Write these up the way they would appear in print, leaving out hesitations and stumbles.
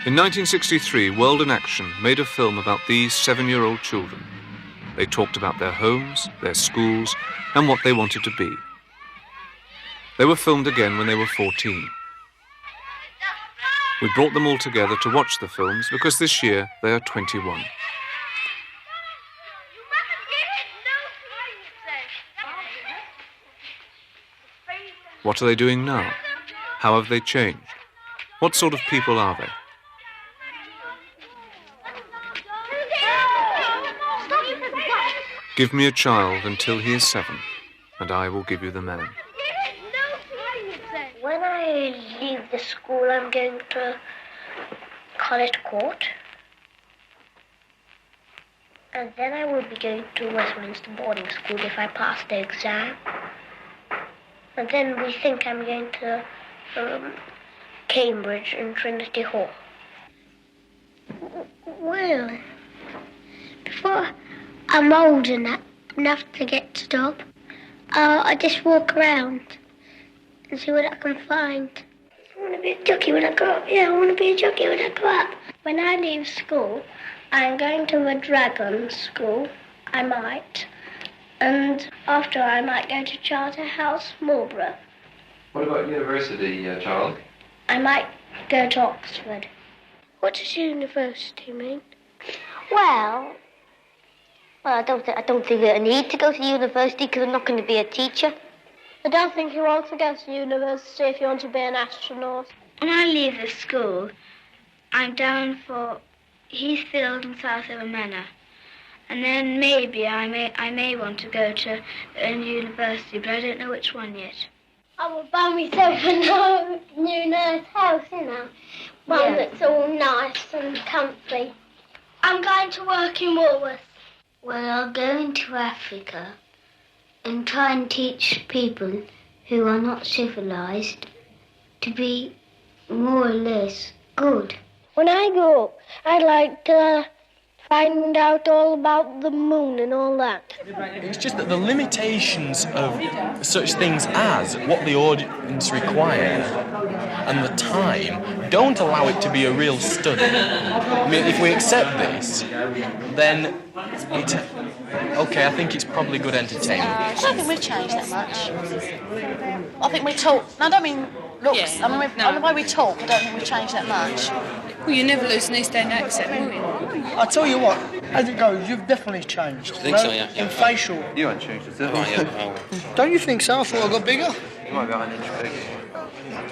In 1963, World in Action made a film about these 7-year-old children. They talked about their homes, their schools, and what they wanted to be. They were filmed again when they were 14. We brought them all together to watch the films because this year they are 21. What are they doing now? How have they changed? What sort of people are they? Give me a child until he is 7, and I will give you the man. When I leave the school, I'm going to College Court. And then I will be going to Westminster boarding school if I pass the exam. And then we think I'm going to Cambridge and Trinity Hall. Well, before I'm old enough to get to job, I just walk around and see what I can find. I want to be a jockey when I grow up. Yeah, I want to be a jockey when I grow up. When I leave school, I'm going to a dragon school. I might. And after I might go to Charterhouse, Marlborough. What about university, Charles? I might go to Oxford. What does university mean? Well, I don't think I need to go to university because I'm not going to be a teacher. I don't think you want to go to university if you want to be an astronaut. When I leave the school, I'm down for Heathfield and South Manor. And then maybe I may want to go to a university, but I don't know which one yet. I will buy myself a new nice house, one that's all nice and comfy. I'm going to work in Woolworths. Well, I'll go into Africa and try and teach people who are not civilized to be more or less good. When I grow up, I'd like to find out all about the moon and all that. It's just that the limitations of such things as what the audience require and the time don't allow it to be a real study. I mean, if we accept this, then it's okay, I think it's probably good entertainment. I don't think we've changed that much. I think we talk... No, I don't mean looks. I mean, the way we talk, I don't think we've changed that much. Well, you never lose an East End accent, will you? I tell you what, as it goes, you've definitely changed. I think so, yeah. In facial. You haven't changed at all. Don't you think so? I thought I got bigger. You might got an inch bigger.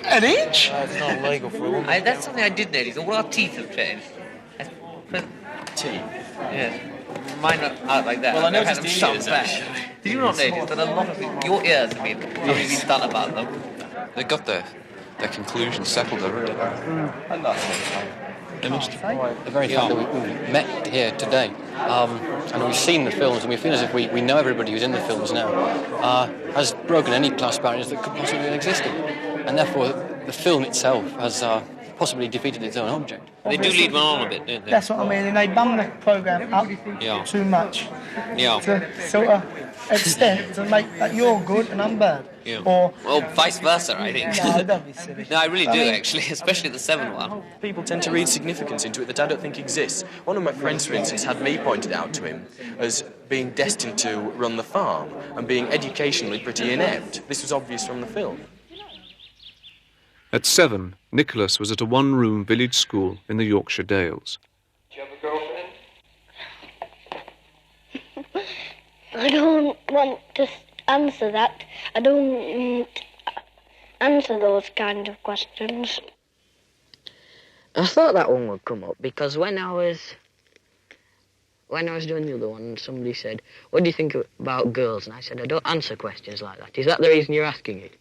An inch? It's not legal for a woman. That's something I did notice. All our teeth have changed. Teeth? Yeah. Mine are out like that. Well, I I've noticed had them the shot ears, back. actually. Did you not notice that a lot of your ears have been done about them? They got their conclusions settled already. The very fact that we met here today, and we've seen the films, and we feel as if we know everybody who's in the films now, has broken any class barriers that could possibly have existed. And therefore, the film itself has possibly defeated its own object. They do lead one on a bit, don't they? That's what I mean, and they bum the programme up too much. Yeah. To sort of extent to make that you're good and I'm bad. Yeah. Or well, vice versa, I think. No, don't be silly. No, I really do, actually, especially the 7 one. People tend to read significance into it that I don't think exists. One of my friends, for instance, had me pointed out to him as being destined to run the farm and being educationally pretty inept. This was obvious from the film. At 7, Nicholas was at a one-room village school in the Yorkshire Dales. Do you have a girlfriend? I don't want to answer that. I don't answer those kind of questions. I thought that one would come up because when I was doing the other one, somebody said, "What do you think about girls?" And I said, "I don't answer questions like that. Is that the reason you're asking it?"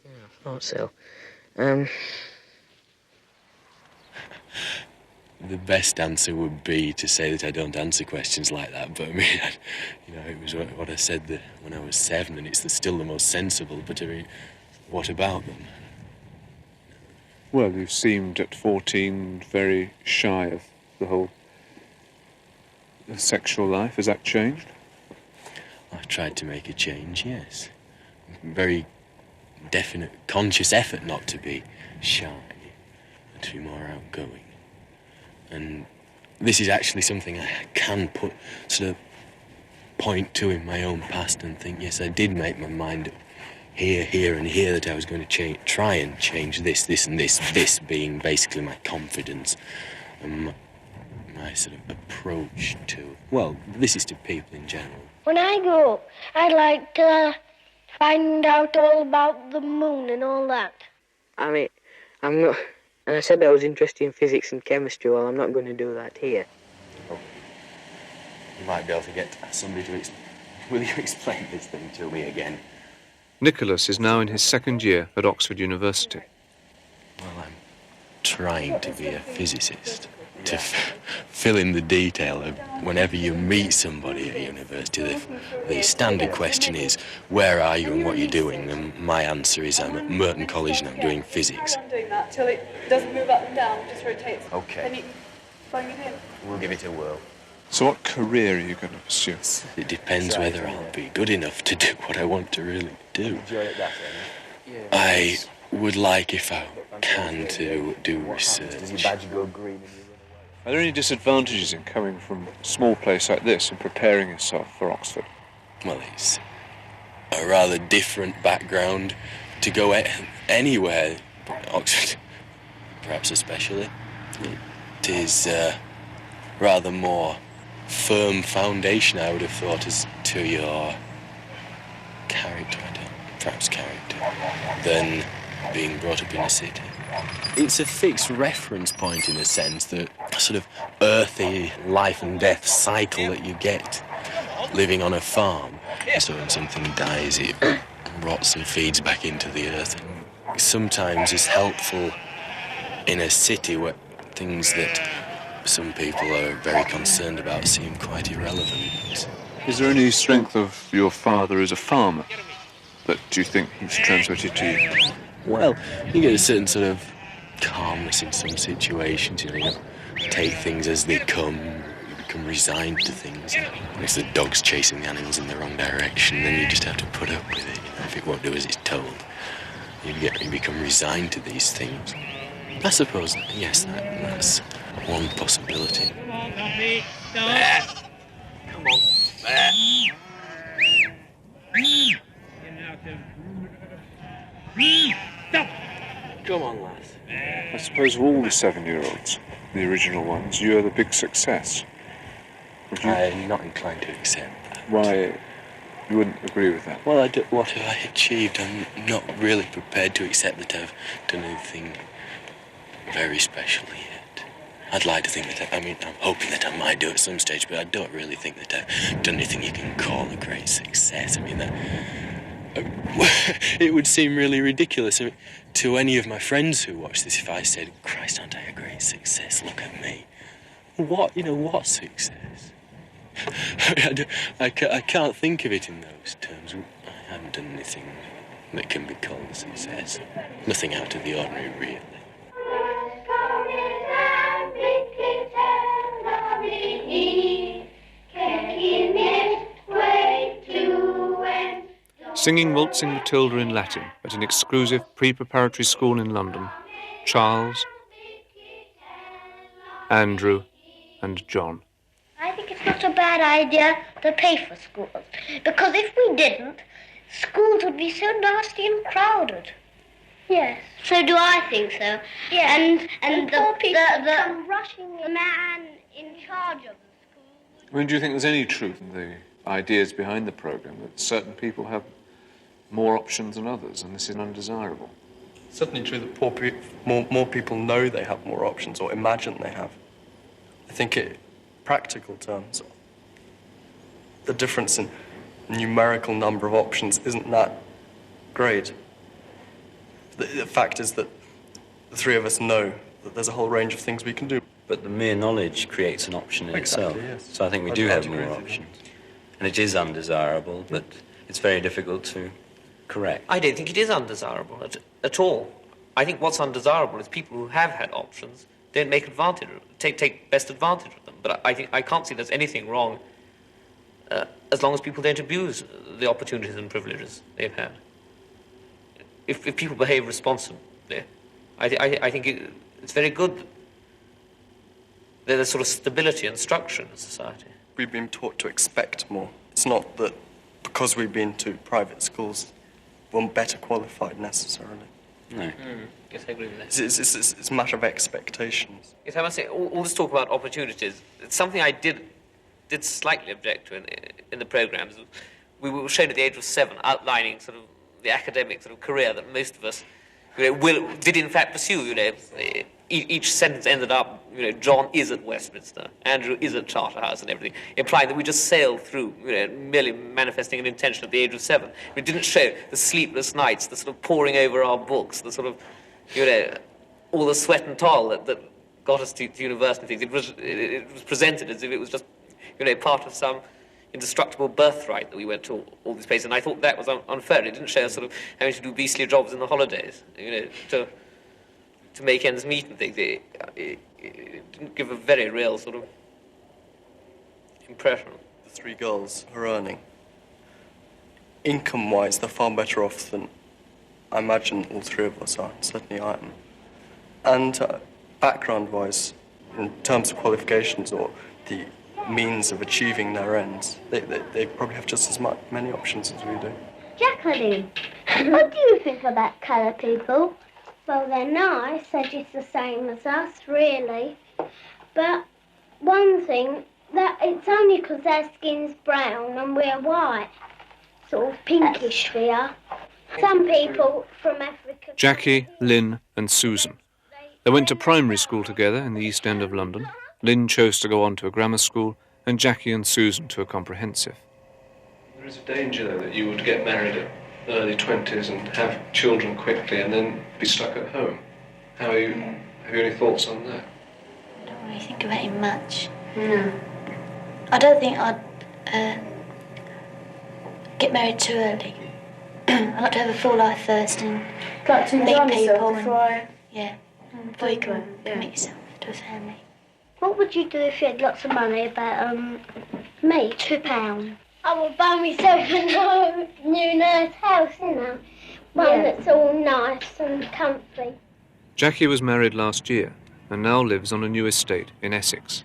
Yeah, I thought so. The best answer would be to say that I don't answer questions like that, but I mean, it was what I said when I was 7, and it's still the most sensible, but I mean, what about them? Well, you seemed at 14 very shy of the whole sexual life. Has that changed? I've tried to make a change, yes. Very definite, conscious effort not to be shy and to be more outgoing. And this is actually something I can point to in my own past and think, yes, I did make my mind up here, and here that I was going to try and change this, and this being basically my confidence and my sort of approach to, well, this is to people in general. When I grow up, I'd like to find out all about the moon and all that. I mean, I'm not... And I said I was interested in physics and chemistry. Well, I'm not going to do that here. Oh. You might be able to get somebody to Will you explain this thing to me again? Nicholas is now in his second year at Oxford University. Well, I'm trying to be a physicist. To fill in the detail of whenever you meet somebody at university, the standard question is, where are you and what you're doing? And my answer is, I'm at Merton College and I'm doing physics. I'm doing that till it doesn't move up and down, just rotates. Okay. Then you plug it in. We'll give it a whirl. So what career are you going to pursue? It depends whether I'll be good enough to do what I want to really do. I would like, if I can, to do research. Are there any disadvantages in coming from a small place like this and preparing yourself for Oxford? Well, it's a rather different background to go anywhere, Oxford, perhaps especially. It is rather more firm foundation, I would have thought, as to your character, than being brought up in a city. It's a fixed reference point in a sense, the sort of earthy life and death cycle that you get living on a farm. So when something dies, it rots and feeds back into the earth. And sometimes it's helpful in a city where things that some people are very concerned about seem quite irrelevant. Is there any strength of your father as a farmer that you think he's transmitted to you? Well, you get a certain sort of calmness in some situations, you know, take things as they come, you become resigned to things. If the dog's chasing the animals in the wrong direction, then you just have to put up with it, you know, if it won't do as it's told. You become resigned to these things. I suppose, yes, that's one possibility. Come on, puppy. Come on. Stop. Come on, lads. I suppose of all the 7-year-olds, the original ones, you're the big success. I'm not inclined to accept that. Why? You wouldn't agree with that? Well, what have I achieved? I'm not really prepared to accept that I've done anything very special yet. I'd like to think that, I'm hoping that I might do at some stage, but I don't really think that I've done anything you can call a great success. It would seem really ridiculous to any of my friends who watch this if I said, Christ, aren't I a great success? Look at me. What success? I can't think of it in those terms. I haven't done anything that can be called a success. Nothing out of the ordinary, really. Singing Waltzing Matilda in Latin at an exclusive pre-preparatory school in London, Charles, Andrew and John. I think it's not a bad idea to pay for schools, because if we didn't, schools would be so nasty and crowded. Yes. So do I think so. Yeah. And poor people come rushing the man in charge of the school. Do you think there's any truth in the ideas behind the programme that certain people have more options than others, and this is undesirable? It's certainly true that more people know they have more options or imagine they have. I think in practical terms, the difference in numerical number of options isn't that great. The fact is that the three of us know that there's a whole range of things we can do. But the mere knowledge creates an option in itself. Yes. So I think we do have more options. And it is undesirable, but it's very difficult to correct. I don't think it is undesirable at all. I think what's undesirable is people who have had options don't make advantage, take best advantage of them. But I can't see there's anything wrong as long as people don't abuse the opportunities and privileges they've had. If people behave responsibly, I think it's very good there's sort of stability and structure in society. We've been taught to expect more. It's not that because we've been to private schools, we're better qualified necessarily. No. Yes, I agree with that. It's a matter of expectations. Yes, I must say, all this talk about opportunities, it's something I did slightly object to in the programmes. We were shown at the age of 7, outlining sort of the academic sort of career that most of us, did in fact pursue. Each sentence ended up, John is at Westminster, Andrew is at Charterhouse, and everything, implying that we just sailed through, merely manifesting an intention at the age of 7. We didn't show the sleepless nights, the sort of poring over our books, the sort of, all the sweat and toil that got us to university. It was presented as if it was just, part of some indestructible birthright that we went to all these places, and I thought that was unfair. It didn't show us sort of having to do beastly jobs in the holidays, to make ends meet and things. It didn't give a very real sort of impression. The 3 girls are earning. Income-wise, they're far better off than I imagine all 3 of us are. Certainly I am. And background-wise, in terms of qualifications or the means of achieving their ends, they probably have just as many options as we do. Jacqueline, what do you think about colour people? Well, they're nice, they're just the same as us, really. But one thing, that it's only because their skin's brown and we're white. Sort of pinkish we are. Some people from Africa... Jackie, Lynn and Susan. They went to primary school together in the East End of London. Lynn chose to go on to a grammar school and Jackie and Susan to a comprehensive. There is a danger, though, that you would get married at early 20s and have children quickly and then be stuck at home. Have you any thoughts on that? I don't really think about it much. No. I don't think I'd get married too early. I'd like to have a full life first and meet people before you can commit yourself to a family. What would you do if you had lots of money? About me, £2. I would buy myself a new nice house, one that's all nice and comfy. Jackie was married last year and now lives on a new estate in Essex.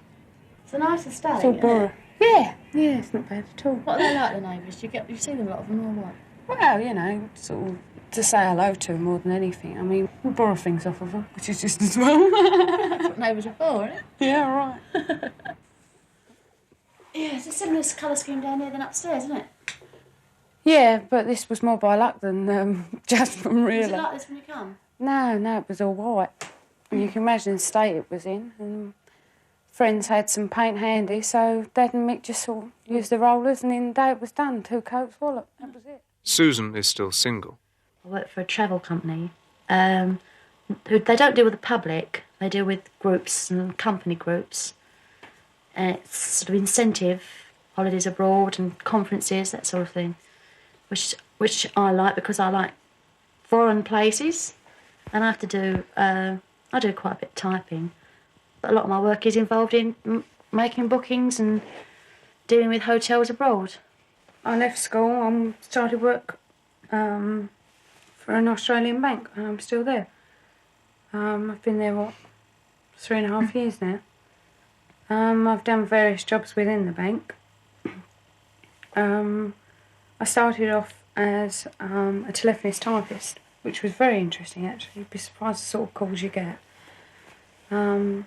It's a nice estate. It's all borough. Yeah, it's not bad at all. What are they like, the neighbours? You see them a lot of them or what? Well, sort of to say hello to them more than anything. I mean, we borrow things off of them, which is just as well. That's what neighbours are for, isn't it? Yeah, right. Yeah, it's a similar colour scheme down here than upstairs, isn't it? Yeah, but this was more by luck than judgment, really. Was it like this when you come? No, it was all white. And you can imagine the state it was in. And friends had some paint handy, so Dad and Mick just sort of used the rollers, and in the day it was done. 2 coats, wallop, that was it. Susan is still single. I work for a travel company. They don't deal with the public, they deal with groups and company groups. It's sort of incentive, holidays abroad and conferences, that sort of thing, which I like because I like foreign places, and I have to do, I do quite a bit of typing, but a lot of my work is involved in making bookings and dealing with hotels abroad. I left school and started work for an Australian bank, and I'm still there. I've been there, 3.5 years now. I've done various jobs within the bank. I started off as a telephonist typist, which was very interesting, actually. You'd be surprised the sort of calls you get. And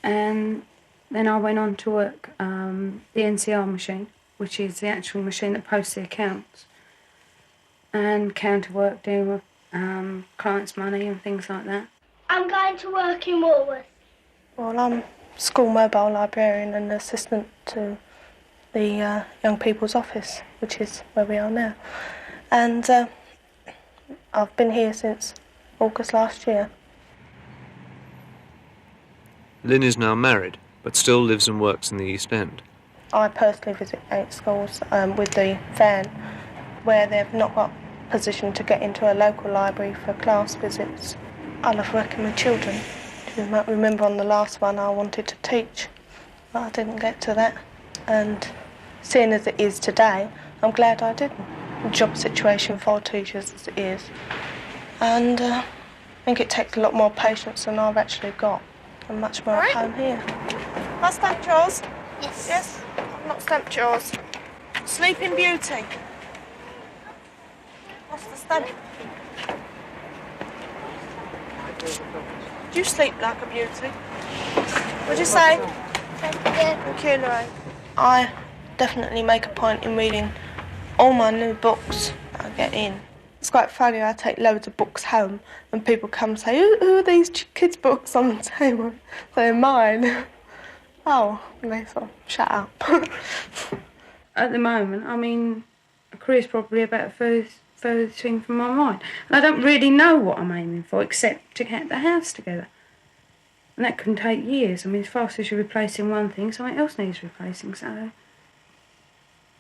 then I went on to work the NCR machine, which is the actual machine that posts the accounts, and counter work, dealing with clients' money and things like that. I'm going to work in Woolworths. Well, I'm school mobile librarian and assistant to the young people's office, which is where we are now. And I've been here since August last year. Lynn is now married, but still lives and works in the East End. I personally visit 8 schools with the van where they've not got position to get into a local library for class visits. I love working with children. You might remember on the last one I wanted to teach, but I didn't get to that. And seeing as it is today, I'm glad I didn't. The job situation for teachers as it is. And I think it takes a lot more patience than I've actually got. I'm much more at home here. I stamped yours? Yes. Yes? I've not stamped yours. Sleeping Beauty. What's the stamp? Do you sleep like a beauty? What'd you say? Thank you. Thank you, Lorraine. I definitely make a point in reading all my new books that I get in. It's quite funny, I take loads of books home and people come and say, who are these kids' books on the table? They're mine. Oh, and they sort of shut up. At the moment, I mean, a career's probably about the furthest thing from my mind. And I don't really know what I'm aiming for except to get the house together. And that can take years. I mean, as fast as you're replacing one thing, something else needs replacing, so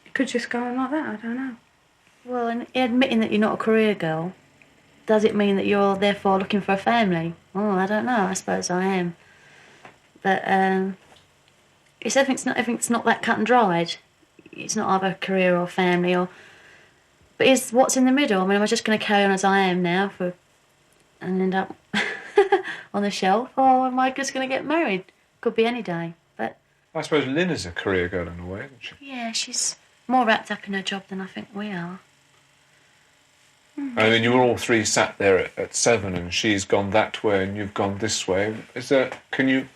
it could just go on like that, I don't know. Well, and admitting that you're not a career girl, does it mean that you're therefore looking for a family? Oh, I don't know. I suppose I am. But everything's not that cut and dried. It's not either career or family but it's what's in the middle. I mean, am I just going to carry on as I am now and end up on the shelf, or am I just going to get married? Could be any day. But I suppose Lynn is a career girl in a way, isn't she? yeah, she's more wrapped up in her job than I think we are. I mean, you were all three sat there at 7 and she's gone that way and you've gone this way. Can you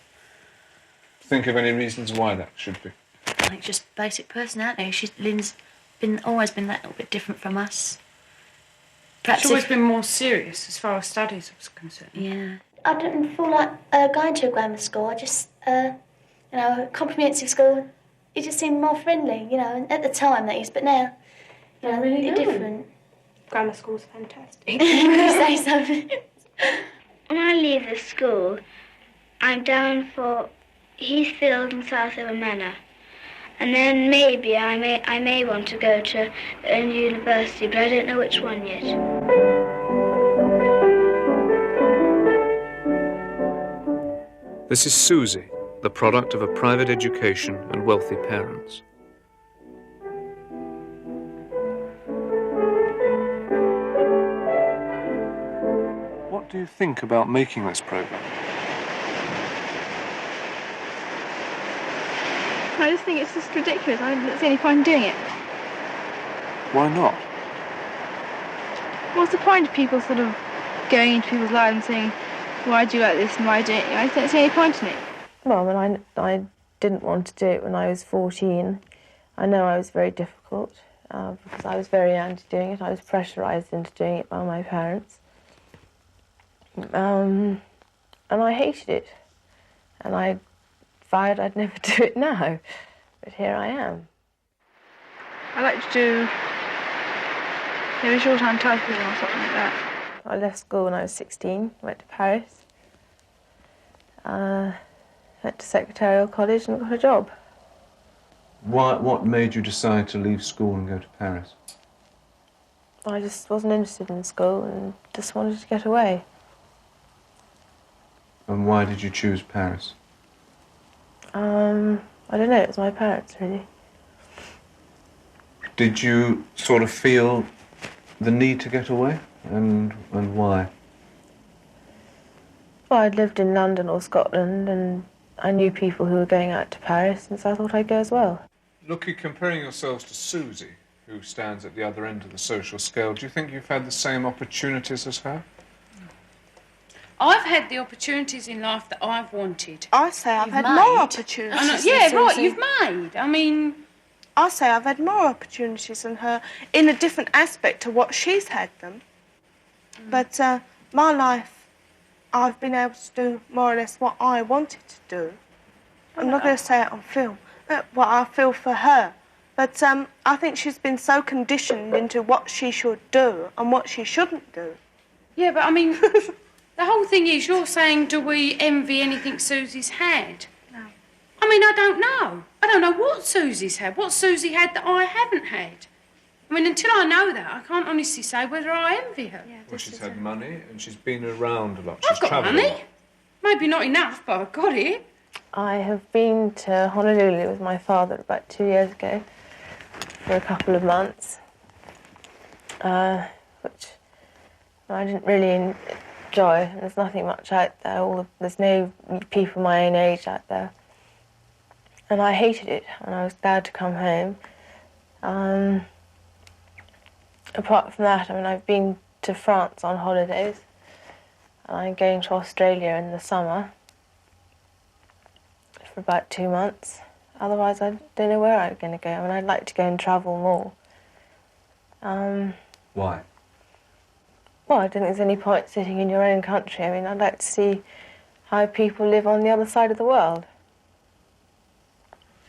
think of any reasons why that should be? I think just basic personality. Lynn's always been that little bit different from us. Perhaps She's always been more serious as far as studies was concerned. Yeah. I don't feel like going to a grammar school. I just, comprehensive school, it just seemed more friendly, and at the time that is, but now, really they're different. Grammar school's fantastic. You say so. When I leave the school, I'm down for Heathfield and Southampton Manor. And then maybe I may want to go to a university, but I don't know which one yet. This is Susie, the product of a private education and wealthy parents. What do you think about making this programme? I just think it's just ridiculous. I don't see any point in doing it. Why not? What's the point of people sort of going into people's lives and saying, why do you like this and why don't you? I don't see any point in it. Well, I didn't want to do it when I was 14. I know I was very difficult because I was very anti doing it. I was pressurised into doing it by my parents. And I hated it. And I vowed I'd never do it now. But here I am. I like to do maybe short-hand typing or something like that. I left school when I was 16, went to Paris, went to secretarial college and got a job. What made you decide to leave school and go to Paris? I just wasn't interested in school and just wanted to get away. And why did you choose Paris? I don't know, it was my parents, really. Did you sort of feel the need to get away? And why? Well, I'd lived in London or Scotland and I knew people who were going out to Paris, and so I thought I'd go as well. Look, you're comparing yourselves to Susie, who stands at the other end of the social scale. Do you think you've had the same opportunities as her? I've had the opportunities in life that I've wanted. I say I've had more opportunities. Yeah, than right, Susie. you've made. I mean, I say I've had more opportunities than her in a different aspect to what she's had them. But my life, I've been able to do more or less what I wanted to do. I'm not going to say it on film, what I feel for her. But I think she's been so conditioned into what she should do and what she shouldn't do. yeah, but I mean, the whole thing is you're saying, do we envy anything Susie's had? No. I mean, I don't know. I don't know what Susie's had, what Susie had that I haven't had. I mean, until I know that, I can't honestly say whether I envy her. Yeah, Well, she's had money and she's been around a lot. I've got money. Maybe not enough, but I've got it. I have been to Honolulu with my father about 2 years ago for a couple of months, which I didn't really joy. There's nothing much out there. There's no people my own age out there. And I hated it, and I was glad to come home. Apart from that, I mean, I've been to France on holidays, and I'm going to Australia in the summer for about 2 months. Otherwise, I don't know where I'm going to go. I mean, I'd like to go and travel more. Why? Well, I don't think there's any point sitting in your own country. I mean, I'd like to see how people live on the other side of the world.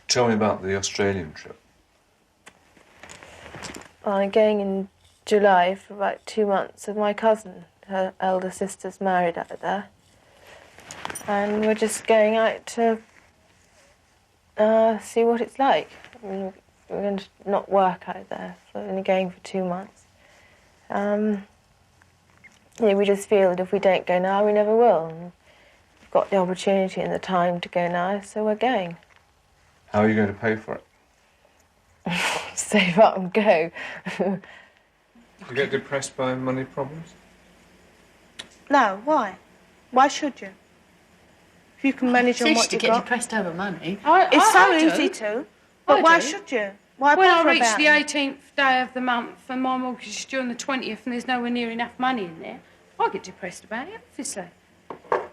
Tell me about the Australian trip. Well, I'm going in July for about 2 months with my cousin. Her elder sister's married out there. And we're just going out to see what it's like. I mean, we're going to not work out there, so we're only going for 2 months. We just feel that if we don't go now, we never will. And we've got the opportunity and the time to go now, so we're going. How are you going to pay for it? Save up and go. Do you get depressed by money problems? No, why? Why should you? If you can manage on what to you've get got. depressed over money. It's so easy to. But why should you? Why when I bother reach about the it? 18th day of the month and my mortgage is due on the 20th and there's nowhere near enough money in there, I get depressed about it, obviously.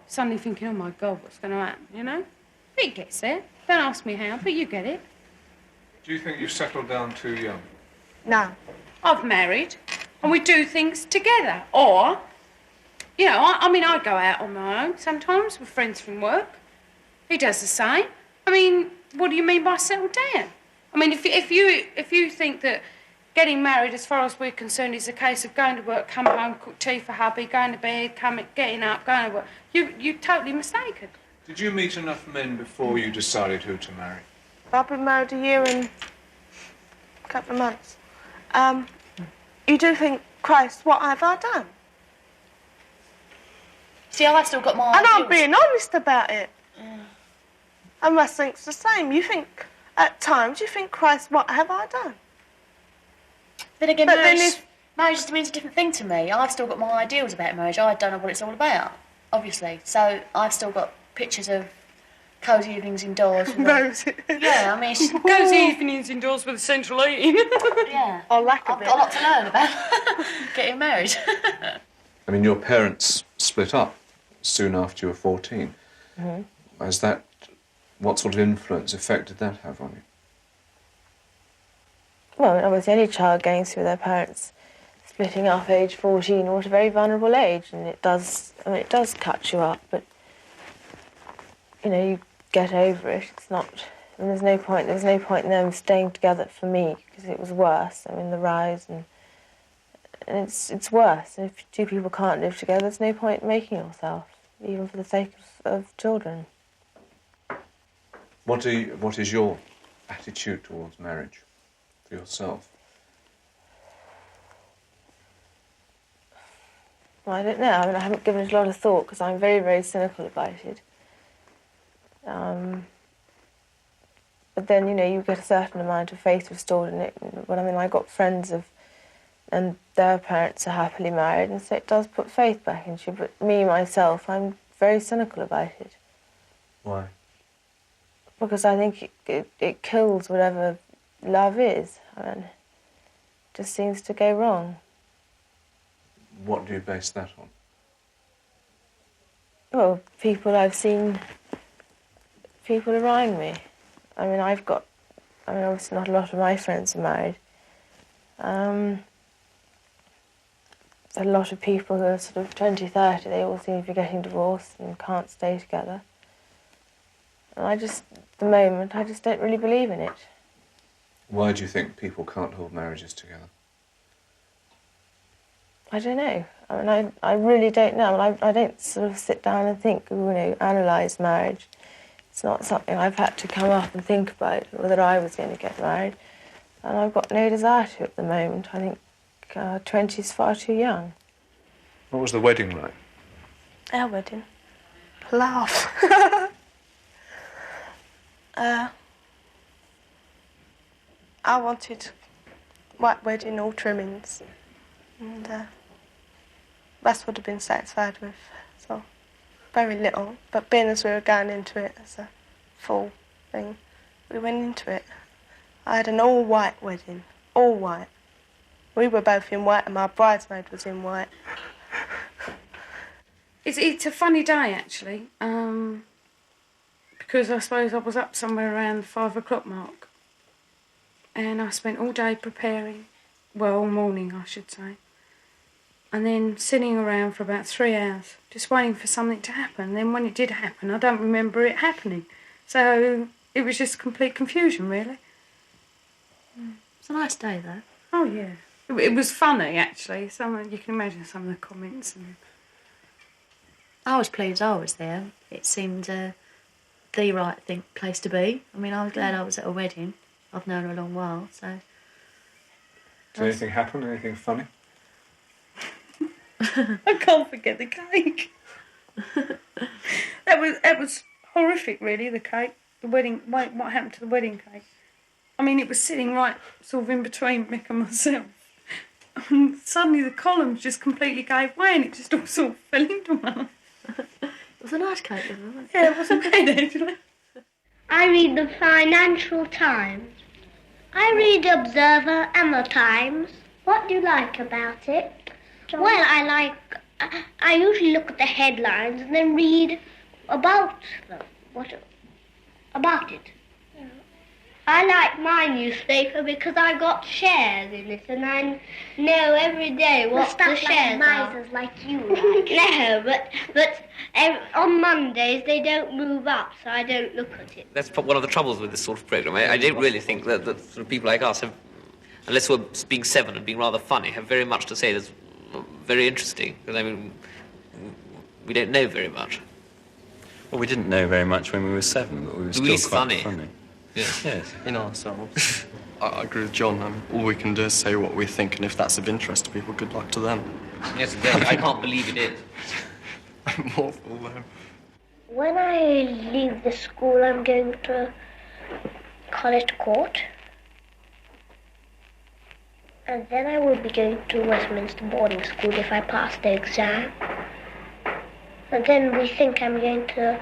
Suddenly thinking, oh my God, what's going to happen, you know? But it gets there. Don't ask me how, but you get it. Do you think you settled down too young? No. I've married and we do things together. Or, you know, I mean, I go out on my own sometimes with friends from work. He does the same. I mean, what do you mean by settle down? I mean, if you think that getting married, as far as we're concerned, is a case of going to work, coming home, cook tea for hubby, going to bed, getting up, going to work, you're totally mistaken. Did you meet enough men before you decided who to marry? I've been married a year and a couple of months. You do think, Christ, what have I done? See, I've still got my And ideals. I'm being honest about it. And Russ thinks the same. You think, at times, you think, Christ, what have I done? Then again, But then marriage just means a different thing to me. I've still got my ideals about marriage. I don't know what it's all about, obviously. So I've still got pictures of cosy evenings indoors. Yeah, I mean, Cosy evenings indoors with central heating. Yeah. Or lack of I've got a lot to learn about getting married. I mean, your parents split up soon after you were 14. Mm-hmm. What sort of effect did that have on you? Well, I was the only child going through their parents splitting up age 14, or at a very vulnerable age, and it does cut you up, but, you know, you get over it. It's not, I mean, there was no point in them staying together for me, because it was worse. I mean, the rise, and it's worse. If two people can't live together, there's no point in making yourself, even for the sake of children. What is your attitude towards marriage for yourself? Well, I don't know. I mean, I haven't given it a lot of thought because I'm very, very cynical about it. But then, you know, you get a certain amount of faith restored in it. But I mean, I got friends and their parents are happily married, and so it does put faith back into you. But me, myself, I'm very cynical about it. Why? Because I think it kills whatever love is. I mean, it just seems to go wrong. What do you base that on? Well, people I've seen, people around me. I mean, obviously not a lot of my friends are married. A lot of people who are sort of 20, 30, they all seem to be getting divorced and can't stay together. And at the moment, I just don't really believe in it. Why do you think people can't hold marriages together? I don't know. I mean, I really don't know. I don't sort of sit down and think, analyse marriage. It's not something I've had to come up and think about, whether I was going to get married. And I've got no desire to at the moment. I think 20 is far too young. What was the wedding like? Our wedding? Laugh. I wanted white wedding, all trimmings. And That's what I've been satisfied with. So, very little. But being as we were going into it as a full thing, we went into it. I had an all-white wedding. All white. We were both in white and my bridesmaid was in white. It's a funny day, actually, because I suppose I was up somewhere around the 5 o'clock mark, and I spent all day preparing, well, all morning, I should say, and then sitting around for about 3 hours, just waiting for something to happen. And then when it did happen, I don't remember it happening. So it was just complete confusion, really. It's a nice day, though. Oh, yeah. It was funny, actually. You can imagine some of the comments. I was pleased I was there. It seemed the right place to be. I mean, I was glad I was at a wedding. I've known her a long while, so... Did anything happen? Anything funny? I can't forget the cake. That was horrific, really, the cake. The wedding... What happened to the wedding cake? I mean, it was sitting right sort of in between Mick and myself. And suddenly the columns just completely gave way and it just all sort of fell into one. It was a nice cake, wasn't it? Yeah, it wasn't bad, actually. I read the Financial Times. I read the Observer and the Times. What do you like about it? Well, I usually look at the headlines and then read about them. About it. I like my newspaper because I got shares in it and I know every day what the shares are. Misers like you. No, but on Mondays they don't move up, so I don't look at it. That's one of the troubles with this sort of programme. I don't really think that sort of people like us have, unless we're being seven and being rather funny, have very much to say that's very interesting. Because, I mean, we don't know very much. Well, we didn't know very much when we were 7, but we were still quite funny. Yes. In ourselves. I agree with John. All we can do is say what we think, and if that's of interest to people, good luck to them. Yes, indeed. I can't believe it is. I'm awful, though. When I leave the school, I'm going to College Court. And then I will be going to Westminster boarding school if I pass the exam. And then we think I'm going to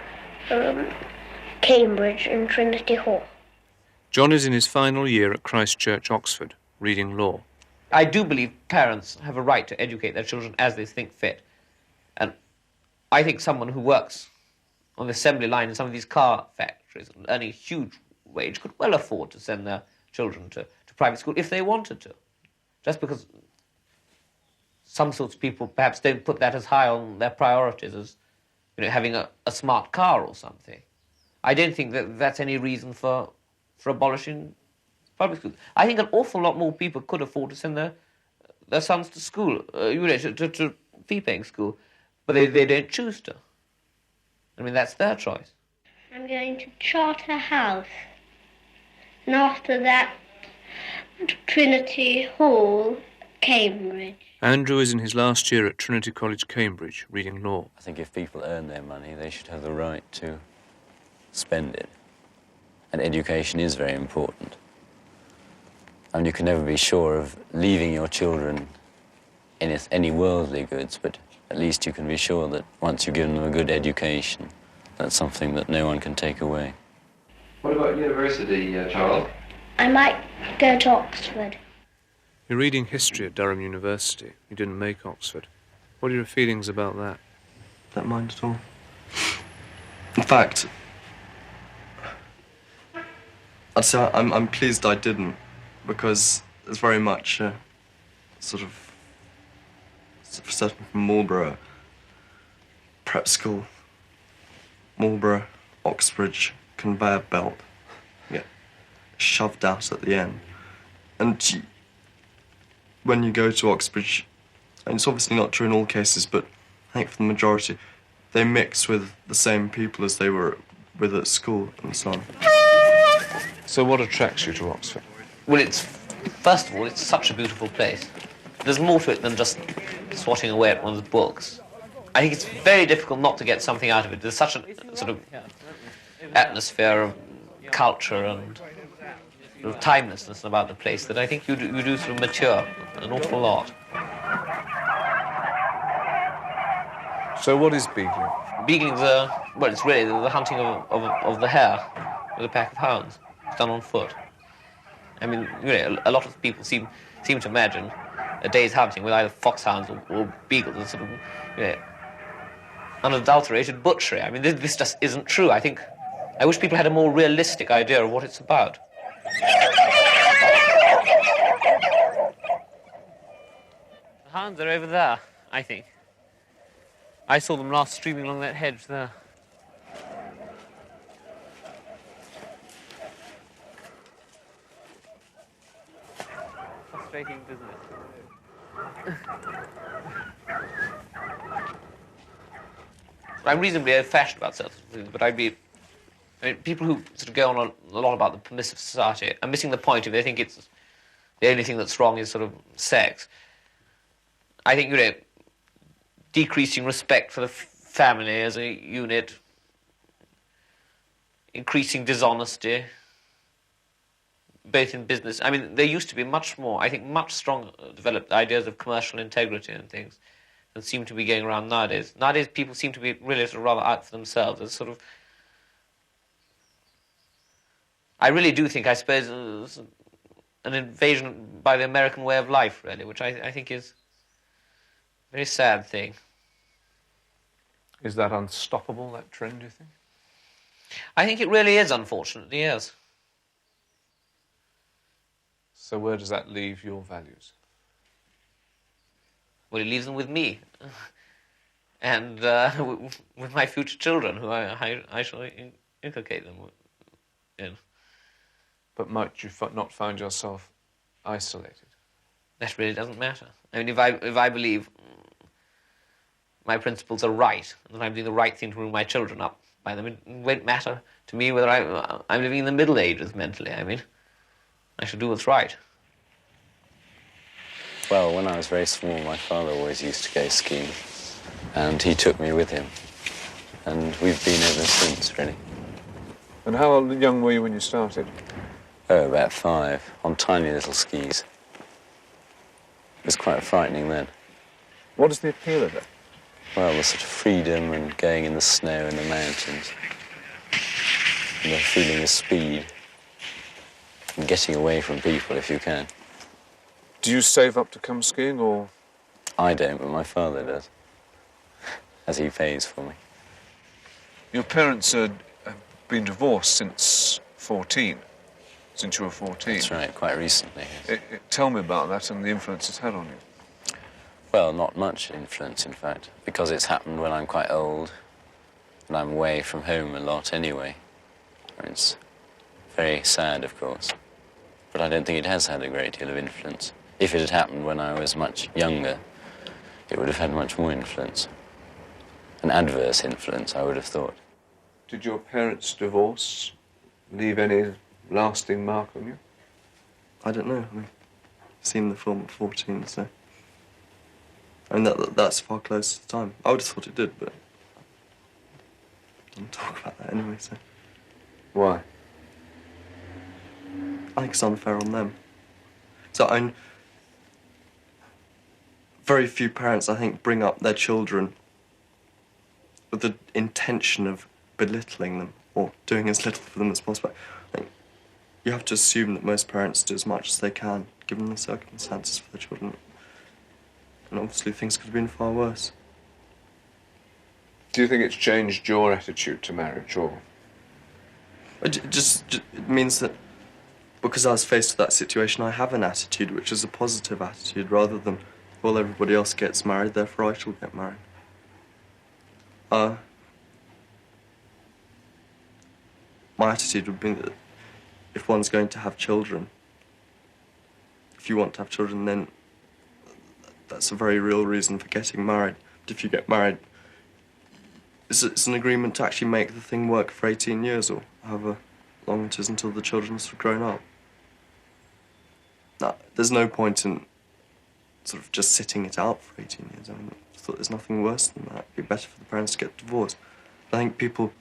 Cambridge and Trinity Hall. John is in his final year at Christ Church, Oxford, reading law. I do believe parents have a right to educate their children as they think fit. And I think someone who works on the assembly line in some of these car factories, earning a huge wage, could well afford to send their children to private school if they wanted to. Just because some sorts of people perhaps don't put that as high on their priorities as, having a smart car or something. I don't think that that's any reason for abolishing public schools. I think an awful lot more people could afford to send their sons to school, to fee-paying school, but they don't choose to. I mean, that's their choice. I'm going to Charterhouse, and after that, Trinity Hall, Cambridge. Andrew is in his last year at Trinity College, Cambridge, reading law. I think if people earn their money, they should have the right to spend it. And education is very important. And you can never be sure of leaving your children any worldly goods, but at least you can be sure that once you've given them a good education, that's something that no one can take away. What about university, Charles? I might go to Oxford. You're reading history at Durham University. You didn't make Oxford. What are your feelings about that? Don't mind at all. In fact, I'd say I'm pleased I didn't, because there's very much a sort of certain from Marlborough prep school, Marlborough, Oxbridge conveyor belt, get shoved out at the end. And when you go to Oxbridge, and it's obviously not true in all cases, but I think for the majority, they mix with the same people as they were with at school and so on. So what attracts you to Oxford? Well, first of all, it's such a beautiful place. There's more to it than just swatting away at one's books. I think it's very difficult not to get something out of it. There's such a sort of atmosphere of culture and sort of timelessness about the place that I think you do sort of mature an awful lot. So what is beagling? Beagling's well, it's really the hunting of the hare with a pack of hounds. It's done on foot. I mean, a lot of people seem to imagine a day's hunting with either foxhounds or beagles as sort of, unadulterated butchery. I mean, this just isn't true. I wish people had a more realistic idea of what it's about. The hounds are over there, I think. I saw them last streaming along that hedge there. Frustrating business. I'm reasonably old-fashioned about certain things, but people who sort of go on a lot about the permissive society are missing the point if they think it's the only thing that's wrong is sort of sex. I think, decreasing respect for the family as a unit, increasing dishonesty, both in business. I mean, there used to be much stronger developed ideas of commercial integrity and things that seem to be going around nowadays. Nowadays, people seem to be really sort of rather out for themselves. It's sort of... I really do think, I suppose, an invasion by the American way of life, really, which I think is a very sad thing. Is that unstoppable, that trend, do you think? I think it really is, unfortunately, yes. So where does that leave your values? Well, it leaves them with me. And with my future children, who I shall inculcate them in. But might you not find yourself isolated? That really doesn't matter. I mean, if I believe my principles are right, and that I'm doing the right thing to bring my children up by them, it won't matter to me whether I'm living in the Middle Ages mentally. I mean, I should do what's right. Well, when I was very small, my father always used to go skiing, and he took me with him. And we've been ever since, really. And how young were you when you started? Oh, about 5, on tiny little skis. It was quite frightening then. What is the appeal of it? Well, the sort of freedom and going in the snow in the mountains. And the feeling of speed. And getting away from people if you can. Do you save up to come skiing, or...? I don't, but my father does. As he pays for me. Your parents have been divorced since 14. Since you were 14. That's right, quite recently. Yes. Tell me about that and the influence it's had on you. Well, not much influence, in fact, because it's happened when I'm quite old, and I'm away from home a lot anyway. It's very sad, of course, but I don't think it has had a great deal of influence. If it had happened when I was much younger, it would have had much more influence. An adverse influence, I would have thought. Did your parents' divorce leave any lasting mark on you? I don't know. I mean, I've seen the film at 14, so... I mean, that's far closer to the time. I would have thought it did, but... I don't talk about that anyway, so... Why? I think it's unfair on them. So very few parents, I think, bring up their children with the intention of belittling them or doing as little for them as possible. I think you have to assume that most parents do as much as they can, given the circumstances for their children. And obviously things could have been far worse. Do you think it's changed your attitude to marriage, or...? It means that because I was faced with that situation, I have an attitude which is a positive attitude, rather than, well, everybody else gets married, therefore I shall get married. My attitude would be that if one's going to have children, if you want to have children, then that's a very real reason for getting married. But if you get married, it's an agreement to actually make the thing work for 18 years or however long it is until the children have grown up. No, there's no point in sort of just sitting it out for 18 years. I mean, I thought there's nothing worse than that. It'd be better for the parents to get divorced. I think people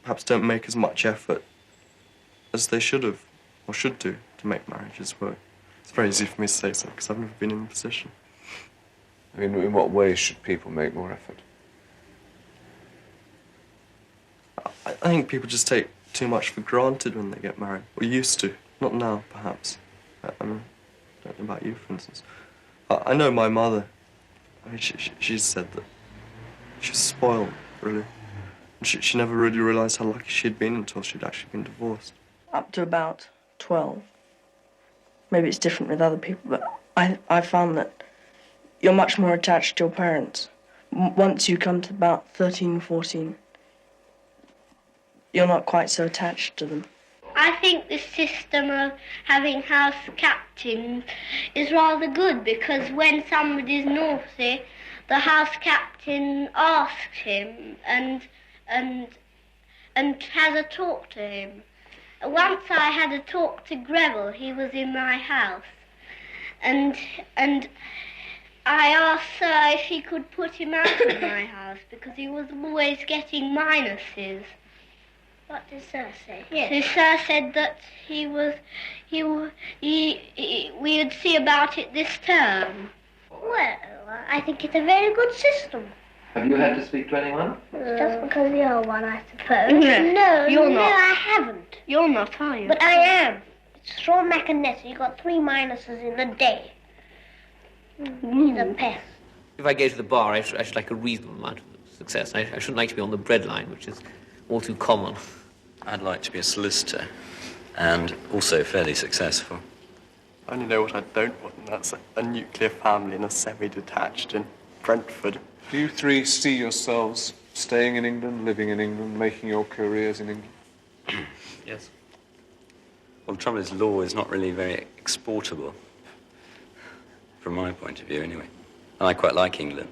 perhaps don't make as much effort as they should have or should do to make marriages work. It's very easy for me to say so because I've never been in the position. I mean, in what ways should people make more effort? I think people just take too much for granted when they get married, or used to. Not now, perhaps. I don't know about you, for instance. I know my mother. I mean, she said that she was spoiled, really. She never really realised how lucky she'd been until she'd actually been divorced. Up to about 12. Maybe it's different with other people, but I found that you're much more attached to your parents. Once you come to about 13, 14, you're not quite so attached to them. I think the system of having house captains is rather good, because when somebody's naughty, the house captain asks him and has a talk to him. Once I had a talk to Greville. He was in my house, and I asked Sir if he could put him out of my house because he was always getting minuses. What did Sir say? Yes. So Sir said that we would see about it this term. Well, I think it's a very good system. Have you had to speak to anyone? Just because you're one, I suppose. No, you're not. No, I haven't. You're not, are you? But I am. It's Straw Macanessa. You got 3 minuses in a day. He's a pest. If I go to the bar, I should like a reasonable amount of success. I shouldn't like to be on the breadline, which is all too common. I'd like to be a solicitor, and also fairly successful. I only know what I don't want, and that's a nuclear family in a semi-detached in Brentford. Do you three see yourselves staying in England, living in England, making your careers in England? Yes. Well, the trouble is, law is not really very exportable, from my point of view, anyway. And I quite like England.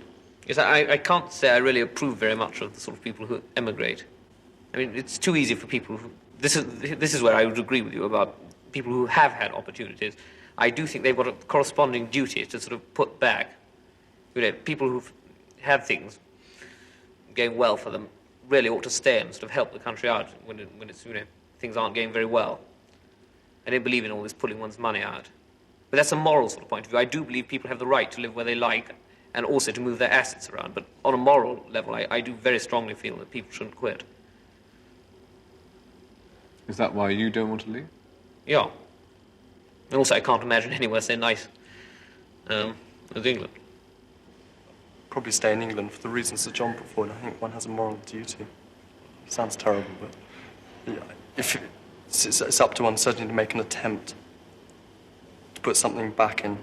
Yes, I can't say I really approve very much of the sort of people who emigrate. I mean, it's too easy for people who... This is where I would agree with you about people who have had opportunities. I do think they've got a corresponding duty to sort of put back. You know, people who've had things going well for them really ought to stay and sort of help the country out when it's, you know, things aren't going very well. I don't believe in all this pulling one's money out. But that's a moral sort of point of view. I do believe people have the right to live where they like and also to move their assets around. But on a moral level, I do very strongly feel that people shouldn't quit. Is that why you don't want to leave? Yeah. And also, I can't imagine anywhere so nice as England. Probably stay in England for the reasons that John put forward. I think one has a moral duty. Sounds terrible, but yeah, if it's up to one certainly to make an attempt to put something back in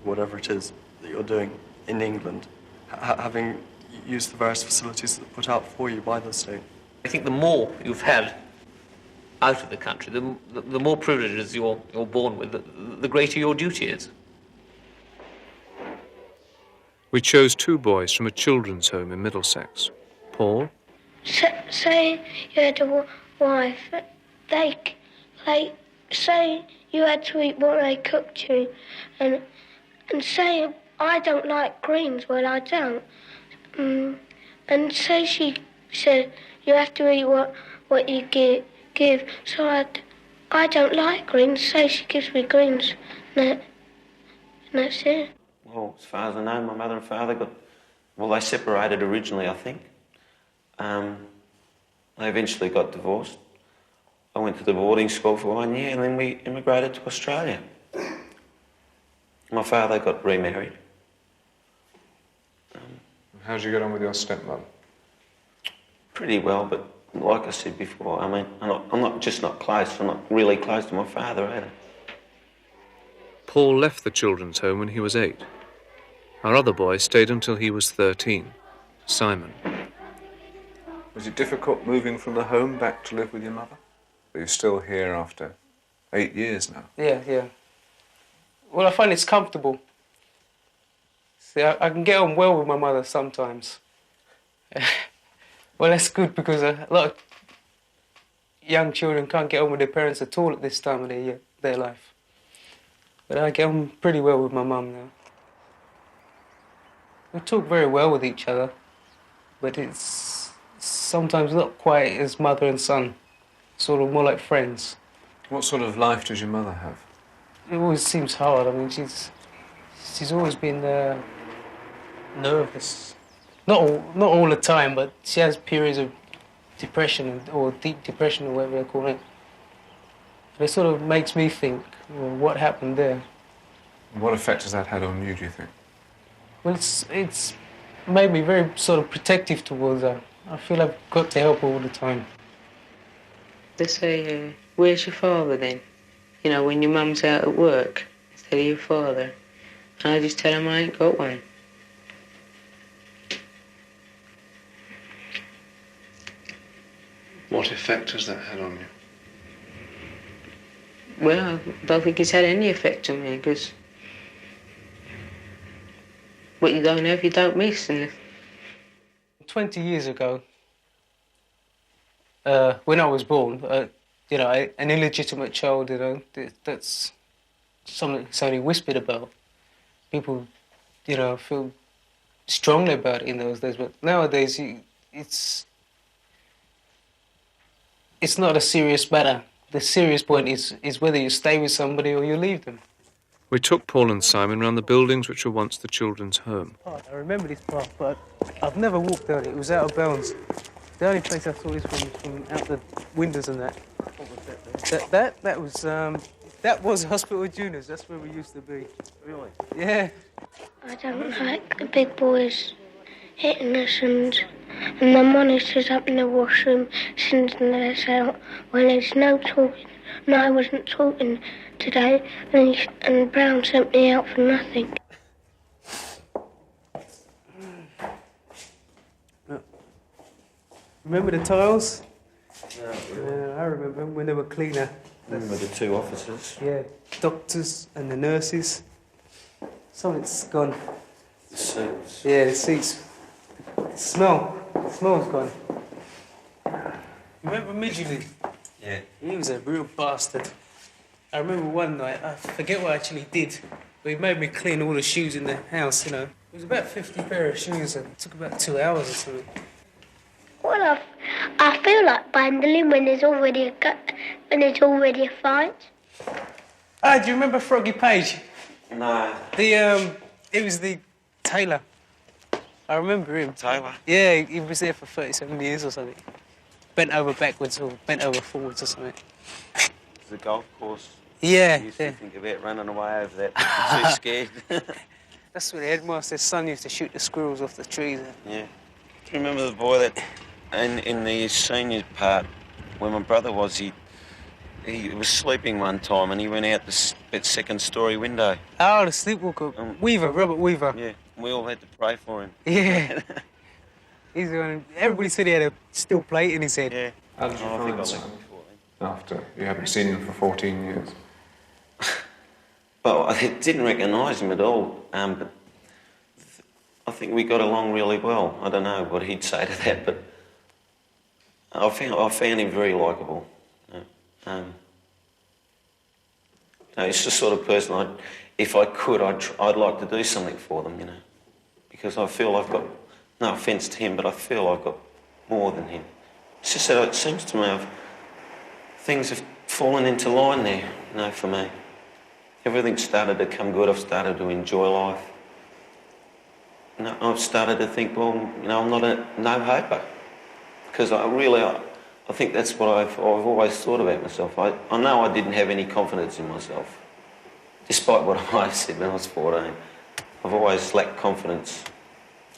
whatever it is that you're doing in England, having used the various facilities that are put out for you by the state. I think the more you've had out of the country, the more privileges you're born with, the greater your duty is. We chose 2 boys from a children's home in Middlesex. Paul? Say you had a wife, say you had to eat what they cooked you, and say I don't like greens, well I don't, and say she said you have to eat what you give, so I don't like greens, say she gives me greens, and that's it. Well, as far as I know, my mother and father they separated originally, I think. They eventually got divorced. I went to the boarding school for 1 year and then we immigrated to Australia. My father got remarried. How did you get on with your stepmother? Pretty well, but like I said before, I mean, I'm not just not close, I'm not really close to my father either. Paul left the children's home when he was 8. Our other boy stayed until he was 13, Simon. Was it difficult moving from the home back to live with your mother? Are you still here after 8 years now? Yeah. Well, I find it's comfortable. See, I can get on well with my mother sometimes. Well, that's good because a lot of young children can't get on with their parents at all at this time of their life. But I get on pretty well with my mum now. We talk very well with each other, but it's sometimes not quite as mother and son, sort of more like friends. What sort of life does your mother have? It always seems hard. I mean, she's always been nervous. Not all the time, but she has periods of depression or deep depression or whatever they call it. It sort of makes me think, well, what happened there? What effect has that had on you, do you think? Well, it's made me very sort of protective towards her. I feel I've got to help her all the time. They say, where's your father then? You know, when your mum's out at work, instead of your father. And I just tell them I ain't got one. What effect has that had on you? Well, I don't think it's had any effect on me, because what you don't have, you don't miss. And 20 years ago, when I was born, you know, an illegitimate child, you know, that's something that's only whispered about. People, you know, feel strongly about it in those days, but nowadays it's not a serious matter. The serious point is whether you stay with somebody or you leave them. We took Paul and Simon round the buildings which were once the children's home. I remember this part, but I've never walked out it. It was out of bounds. The only place I saw is from out the windows and that. What was that? That was Hospital Juniors. That's where we used to be. Really? Yeah. I don't like the big boys hitting us and the monitors up in the washroom sending us out when there's no talking. No, I wasn't talking today, and Brown sent me out for nothing. Remember the tiles? Yeah, I remember when they were cleaner. Remember the two officers? Yeah, doctors and the nurses. Something's gone. The seats? Yeah, the seats. The smell's gone. Remember Midgley? Yeah. He was a real bastard. I remember one night, I forget what I actually did, but he made me clean all the shoes in the house, you know. It was about 50 pair of shoes and it took about 2 hours or something. Well, I feel like bundling when there's already a fight. Ah, do you remember Froggy Page? No. It was the tailor. I remember him. Taylor? Yeah, he was there for 37 years or something. Bent over backwards or bent over forwards or something. The golf course. Yeah. I used to think about running away over that, but I'm too scared. That's where the headmaster's son used to shoot the squirrels off the trees. Yeah. Do you remember the boy that, in the senior part, when my brother was, he was sleeping one time and he went out the second-storey window. Oh, the sleepwalker. Weaver, Robert Weaver. Yeah, we all had to pray for him. Yeah. He's the one. Everybody said he had a steel plate in his head. Yeah. How did you find Sam after you haven't seen him for 14 years? Well, I didn't recognise him at all, but I think we got along really well. I don't know what he'd say to that, but I found him very likeable. It's the sort of person if I could, I'd like to do something for them, you know, because I feel I've got, no offence to him, but I feel I've got more than him. It's just that it seems to me things have fallen into line there, you know, for me. Everything's started to come good. I've started to enjoy life. You know, I've started to think, well, you know, I'm not a no-hoper. Because I think that's what I've always thought about myself. I know I didn't have any confidence in myself, despite what I said when I was 14. I've always lacked confidence.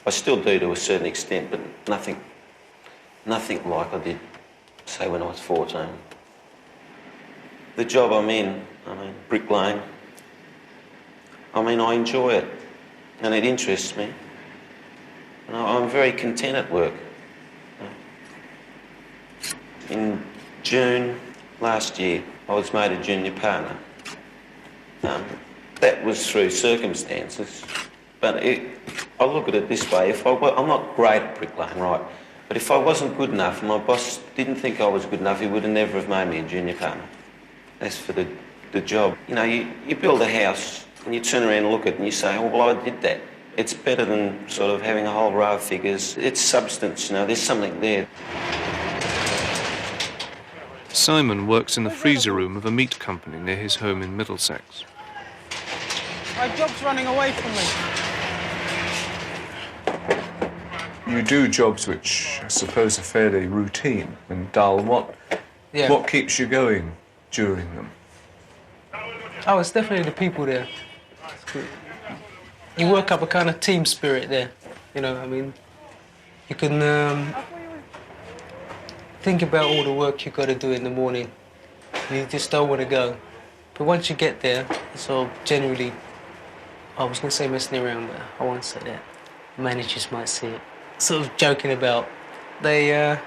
I still do to a certain extent, but nothing like I did, say, when I was 14. The job I'm in, bricklaying, I enjoy it, and it interests me. And I'm very content at work. In June last year, I was made a junior partner. That was through circumstances, but I look at it this way, I'm not great at bricklaying, right, but if I wasn't good enough and my boss didn't think I was good enough, he would have never have made me a junior partner. As for the job, you know, you build a house and you turn around and look at it and you say, oh, well, I did that. It's better than sort of having a whole row of figures. It's substance, you know, there's something there. Simon works in the freezer room of a meat company near his home in Middlesex. My job's running away from me. You do jobs which I suppose are fairly routine and dull. What keeps you going during them? Oh, it's definitely the people there. You work up a kind of team spirit there, you know, I mean, you can think about all the work you've got to do in the morning, and you just don't want to go. But once you get there, it's all generally, I was going to say messing around, but I won't say that. Managers might see it. Sort of joking about. They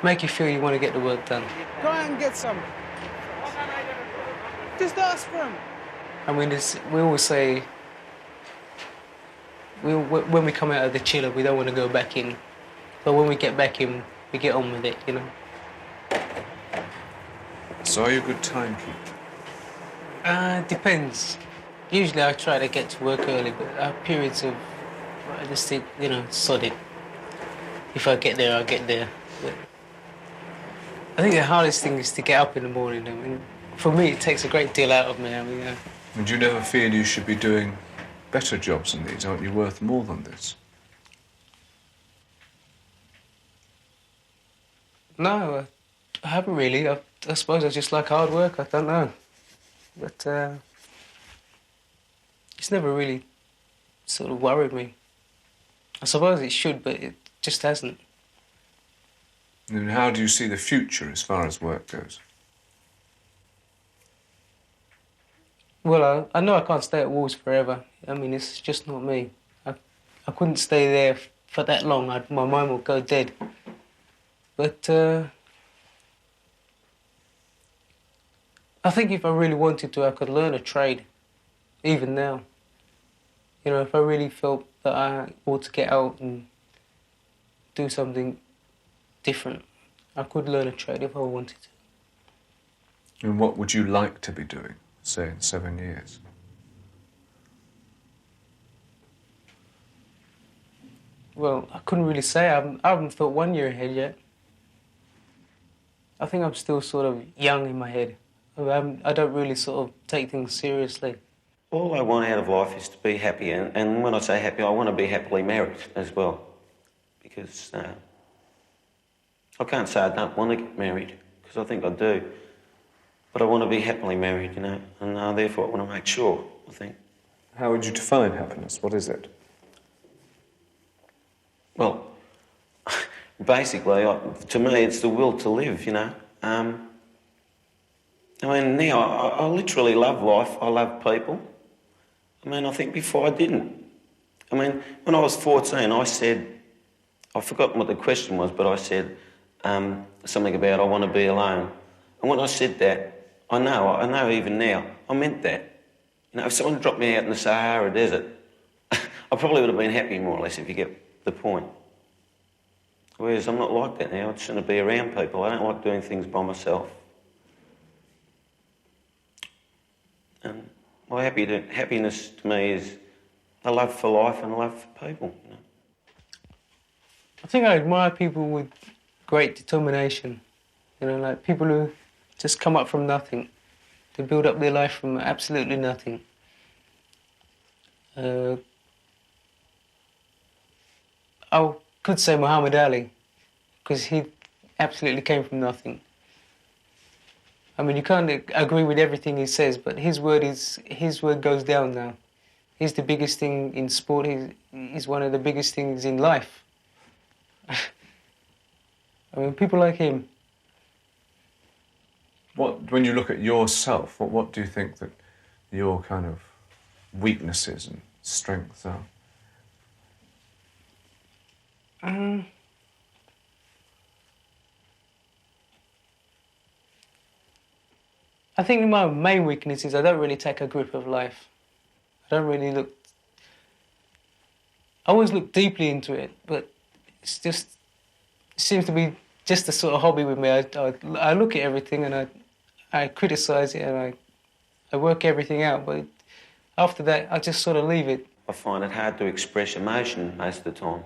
make you feel you want to get the work done. Go out and get some. Just ask for them. I mean, we always say, when we come out of the chiller, we don't want to go back in. But when we get back in, we get on with it, you know. So are you a good timekeeper? Depends. Usually I try to get to work early, but I have periods of, I just think, you know, sod it. If I get there, I'll get there. But I think the hardest thing is to get up in the morning. I mean, for me, it takes a great deal out of me. I mean, And you never feel you should be doing better jobs than these? Aren't you worth more than this? No, I haven't really. I suppose I just like hard work. I don't know. But it's never really sort of worried me. I suppose it should, but it just hasn't. And how do you see the future as far as work goes? Well, I know I can't stay at Wolves forever. I mean, it's just not me. I couldn't stay there for that long. My mind would go dead. But I think if I really wanted to, I could learn a trade, even now. You know, if I really felt that I ought to get out and do something different, I could learn a trade if I wanted to. And what would you like to be doing, say, in 7 years? Well, I couldn't really say. I haven't thought 1 year ahead yet. I think I'm still sort of young in my head. I don't really sort of take things seriously. All I want out of life is to be happy, and when I say happy, I want to be happily married as well. Because I can't say I don't want to get married, because I think I do. But I want to be happily married, you know, and therefore I want to make sure, I think. How would you define happiness? What is it? Well, basically, to me, it's the will to live, you know. I mean, now, I literally love life. I love people. I mean, I think before I didn't. I mean, when I was 14, I said, I've forgotten what the question was, but I said something about I want to be alone. And when I said that, I know even now, I meant that. You know, if someone dropped me out in the Sahara Desert, I probably would have been happy, more or less, if you get the point. Whereas I'm not like that now. I just want to be around people. I don't like doing things by myself. And my happiness to me is a love for life and a love for people, you know. I think I admire people with great determination. You know, like people who just come up from nothing. They build up their life from absolutely nothing. I could say Muhammad Ali, because he absolutely came from nothing. I mean, you can't agree with everything he says, but his word goes down now. He's the biggest thing in sport. He's one of the biggest things in life. I mean, people like him. When you look at yourself, what do you think that your kind of weaknesses and strengths are? I think my main weakness is I don't really take a grip of life. I don't really look... I always look deeply into it, but it's just... It seems to be just a sort of hobby with me. I look at everything and I criticise it and I work everything out, but after that, I just sort of leave it. I find it hard to express emotion most of the time.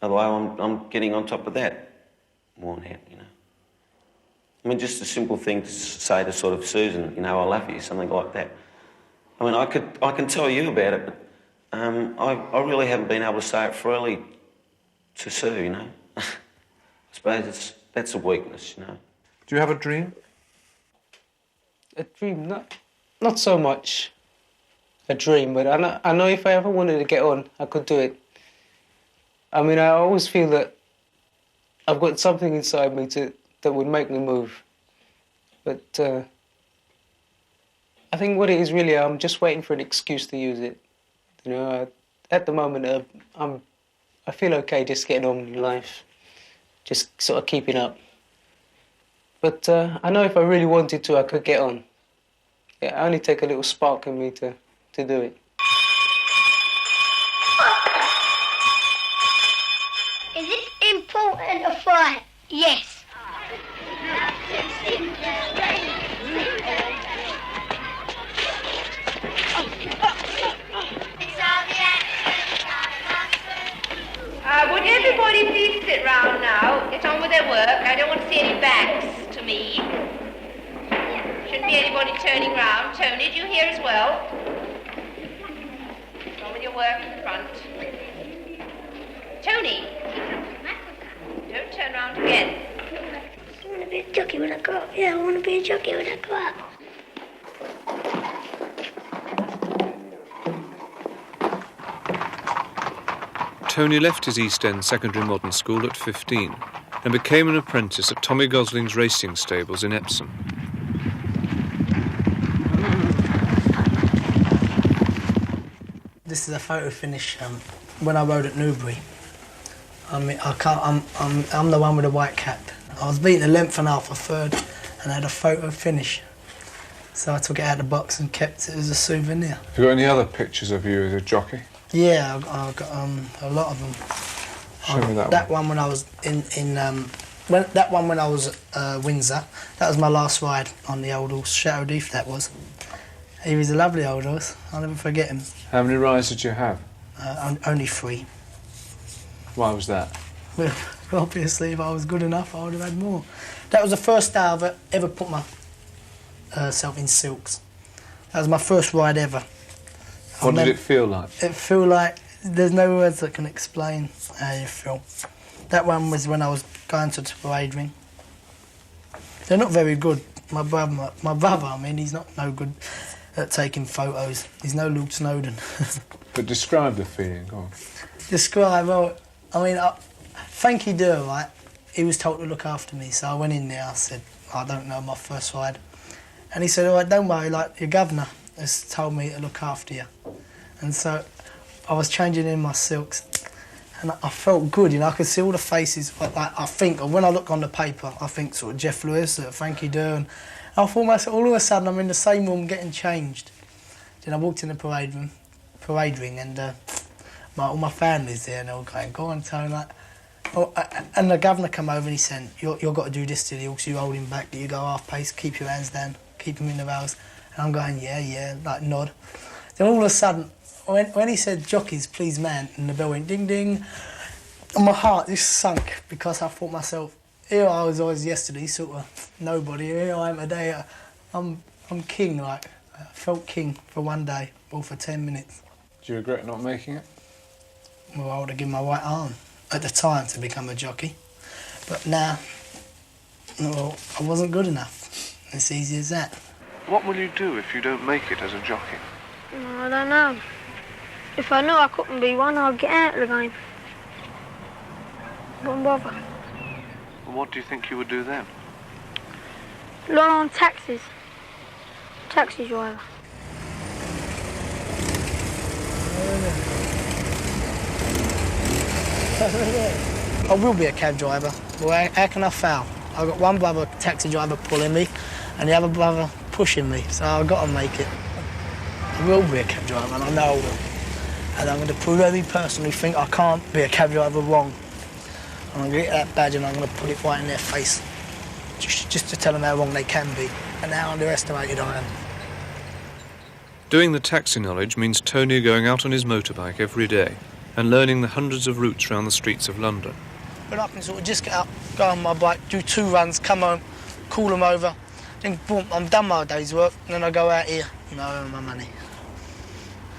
Although I'm getting on top of that more now, you know. I mean, just a simple thing to say to sort of Susan, you know, I love you, something like that. I mean, I can tell you about it, but I really haven't been able to say it freely to sue, you know. I suppose that's a weakness, you know. Do you have a dream? A dream? Not so much a dream, but I know if I ever wanted to get on, I could do it. I mean, I always feel that I've got something inside me that would make me move. But I think what it is really, I'm just waiting for an excuse to use it. You know, at the moment, I feel okay just getting on with life, just sort of keeping up. But I know if I really wanted to, I could get on. It only take a little spark in me to do it. Is it important to fight? Yes. Would everybody please sit round now? Get on with their work. I don't want to see any backs to me. Shouldn't be anybody turning round. Tony, do you hear as well? Get on with your work in the front. Tony, don't turn round again. I want to be a jockey when I grow up. Yeah, I want to be a jockey when I grow up. Tony left his East End secondary modern school at 15 and became an apprentice at Tommy Gosling's racing stables in Epsom. This is a photo finish when I rode at Newbury. I'm the one with the white cap. I was beating a length and a half, a third, and I had a photo finish. So I took it out of the box and kept it as a souvenir. Have you got any other pictures of you as a jockey? Yeah, I've got a lot of them. Show me that one when I was that one when I was at Windsor. That was my last ride on the old horse, Chateau d'If, that was. He was a lovely old horse. I'll never forget him. How many rides did you have? Only 3. Why was that? Well, obviously, if I was good enough, I would have had more. That was the first day I've ever put myself in silks. That was my first ride ever. What did it feel like? It felt like there's no words that can explain how you feel. That one was when I was going to the parade ring. They're not very good. My brother, I mean, he's not no good at taking photos. He's no Luke Snowden. But describe the feeling, go on. Describe, well, I mean, Frankie Durr, right, he was told to look after me, so I went in there, I said, I don't know, my first ride. And he said, all right, don't worry, like, your governor has told me to look after you. And so I was changing in my silks and I felt good, you know, I could see all the faces, like I think, when I look on the paper, I think sort of Jeff Lewis, Frankie Durr, and I thought myself, all of a sudden I'm in the same room getting changed. Then I walked in the parade ring and all my family's there and they were going, go on, Tony, like, and the governor came over and he said, you've got to do this to the horse, you hold him back, you go half pace, keep your hands down, keep him in the rails. And I'm going, yeah, like nod. Then all of a sudden, when he said, jockeys, please man, and the bell went ding ding, and my heart just sunk because I thought myself, here I was yesterday, sort of nobody, here I am today, I'm king, like, I felt king for one day, or for 10 minutes. Do you regret not making it? Well, I would have given my right arm at the time to become a jockey, but now, well, I wasn't good enough. It's easy as that. What will you do if you don't make it as a jockey? I don't know. If I knew I couldn't be one, I'd get out of the game. Wouldn't bother. Well, what do you think you would do then? Learn on taxis. Taxi driver. I will be a cab driver. Well, how can I fail? I've got one brother, taxi driver, pulling me, and the other brother pushing me, so I've got to make it. I will be a cab driver, and I know I will. And I'm going to prove every person who think I can't be a cab driver wrong. And I'm going to get that badge and I'm going to put it right in their face, just to tell them how wrong they can be, and how underestimated I am. Doing the taxi knowledge means Tony going out on his motorbike every day and learning the hundreds of routes around the streets of London. But I can sort of just get up, go on my bike, do 2 runs, come home, call them over, then boom, I'm done my day's work, and then I go out here and I earn my money.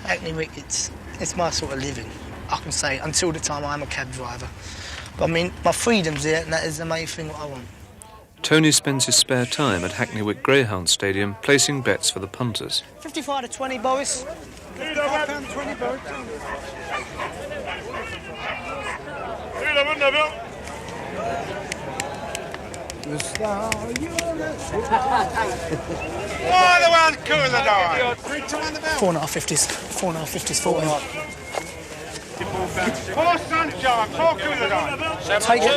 Hackney Wick, it's my sort of living. I can say, until the time I'm a cab driver. But I mean, my freedom's here, and that is the main thing what I want. Tony spends his spare time at Hackney Wick Greyhound Stadium placing bets for the punters. 55 to 20, Boris. £55 to 20, Boris. Oh, the one's cool as a dog. 4.550s, 4.550s, 40. Poor sunshine, poor cool as a dog. Take it.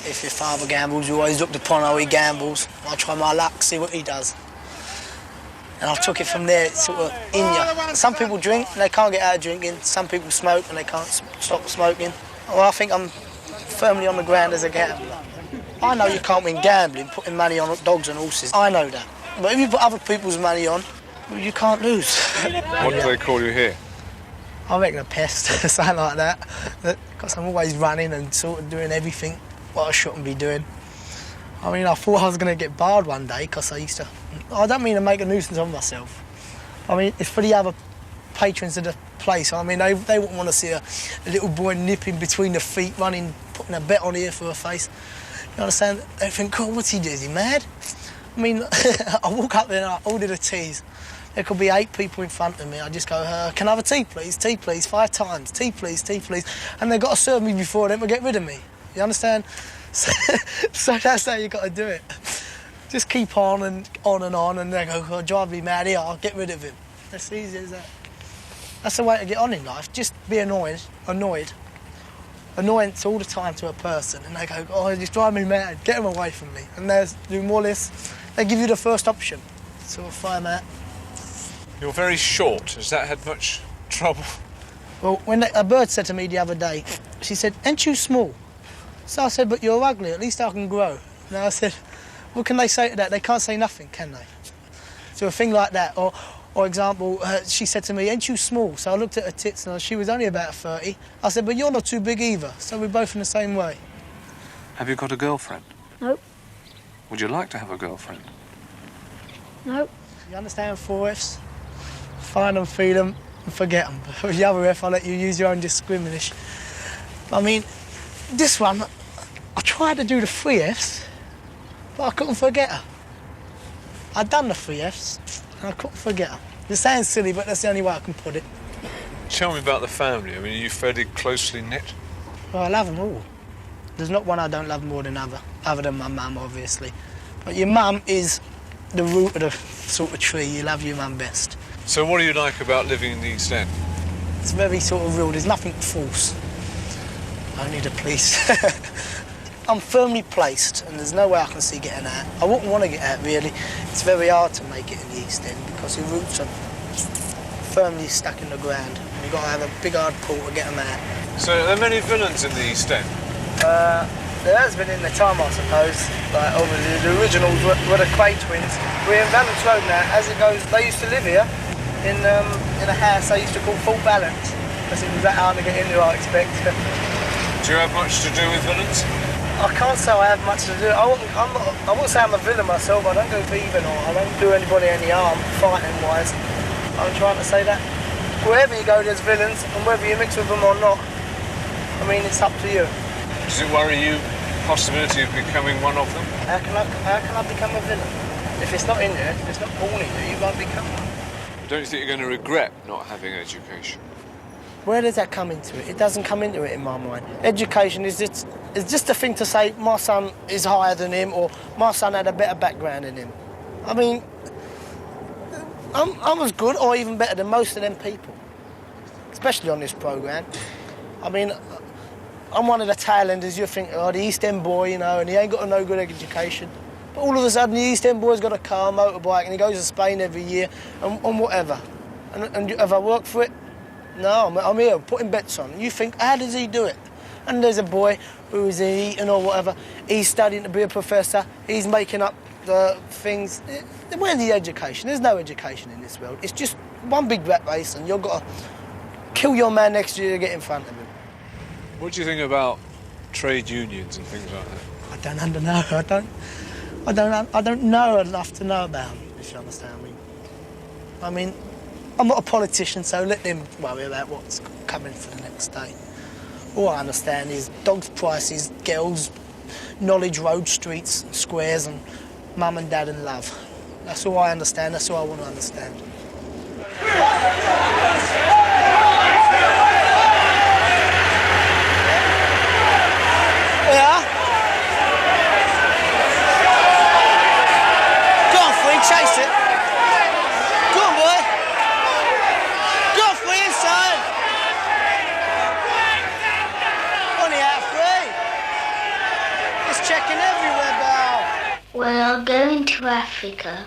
If your father gambles, you always looked upon how he gambles. I try my luck, see what he does. And I took it from there, it's sort of in you. Some people drink and they can't get out of drinking. Some people smoke and they can't stop smoking. Well, I think I'm firmly on the ground as a gambler. I know you can't win gambling, putting money on dogs and horses. I know that. But if you put other people's money on, well, you can't lose. What do they call you here? I reckon a pest, something like that. Because I'm always running and sort of doing everything what I shouldn't be doing. I mean, I thought I was going to get barred one day because I used to... I don't mean to make a nuisance of myself. I mean, it's for the other patrons of the place. I mean, they wouldn't want to see a little boy nipping between the feet, running, putting a bet on here for a face. You understand? They think, oh, what's he doing? Is he mad? I mean, I walk up there and I order the teas. There could be 8 people in front of me. I just go, can I have a tea, please? Tea, please, 5 times. Tea, please, tea, please. And they've got to serve me before them to get rid of me. You understand? So that's how you got to do it. Just keep on and on, and they go, oh, drive me mad here, I'll get rid of him. That's easy as that. That's the way to get on in life. Just be annoyance all the time to a person, and they go, oh, just drive me mad, get them away from me. And they do more or less, they give you the first option. So I'll fire them out. You're very short. Has that had much trouble? Well, when a bird said to me the other day, she said, ain't you small? So I said, but you're ugly, at least I can grow. And I said, what can they say to that? They can't say nothing, can they? So a thing like that, or example, she said to me, ain't you small? So I looked at her tits and she was only about 30. I said, but you're not too big either, so we're both in the same way. Have you got a girlfriend? Nope. Would you like to have a girlfriend? Nope. You understand 4 Fs? Find them, feed them, and forget them. With the other F, I'll let you use your own discrimination. I mean, this one, I tried to do the 3 Fs, but I couldn't forget her. I'd done the 3 Fs, and I couldn't forget her. It sounds silly, but that's the only way I can put it. Tell me about the family. I mean, are you fairly closely knit? Well, I love them all. There's not one I don't love more than other than my mum, obviously. But your mum is the root of the sort of tree. You love your mum best. So what do you like about living in the East End? It's very sort of real. There's nothing false. Only the police. I'm firmly placed, and there's no way I can see getting out. I wouldn't want to get out, really. It's very hard to make it in the East End because your roots are firmly stuck in the ground. And you've got to have a big hard pull to get them out. So are there many villains in the East End? There has been in the time, I suppose. Like, obviously, the originals were the Quay twins. We're in Valence Road now. As it goes, they used to live here in a house they used to call Full Balance, because it was that hard to get in there, I expect. Do you have much to do with villains? I can't say I have much to do. I wouldn't say I'm a villain myself. I don't go thieving or I don't do anybody any harm, fighting-wise. I'm trying to say that wherever you go, there's villains, and whether you mix with them or not, I mean, it's up to you. Does it worry you, the possibility of becoming one of them? How can I become a villain? If it's not in there, if it's not born in you, you won't become one. Don't you think you're going to regret not having education? Where does that come into it? It doesn't come into it in my mind. Education is just a thing to say my son is higher than him or my son had a better background than him. I mean, I'm as good or even better than most of them people, especially on this programme. I mean, I'm one of the tail enders. You think, oh, the East End boy, you know, and he ain't got no good education. But all of a sudden, the East End boy's got a car, motorbike, and he goes to Spain every year and whatever. And have I worked for it? No, I'm here putting bets on. You think, how does he do it? And there's a boy who is eating or whatever. He's studying to be a professor. He's making up the things. Where's the education? There's no education in this world. It's just one big rat race, and you've got to kill your man next year to get in front of him. What do you think about trade unions and things like that? I don't know enough to know about them, if you understand me. I mean, I'm not a politician, so let them worry about what's coming for the next day. All I understand is dogs' prices, girls, knowledge, road, streets, squares, and mum and dad and love. That's all I understand, that's all I want to understand. Yeah? Go on, Free, chase it. Go on, boy. Go on, Free, inside. On the out, Free. It's checking everywhere, Belle. Well, I'll go into Africa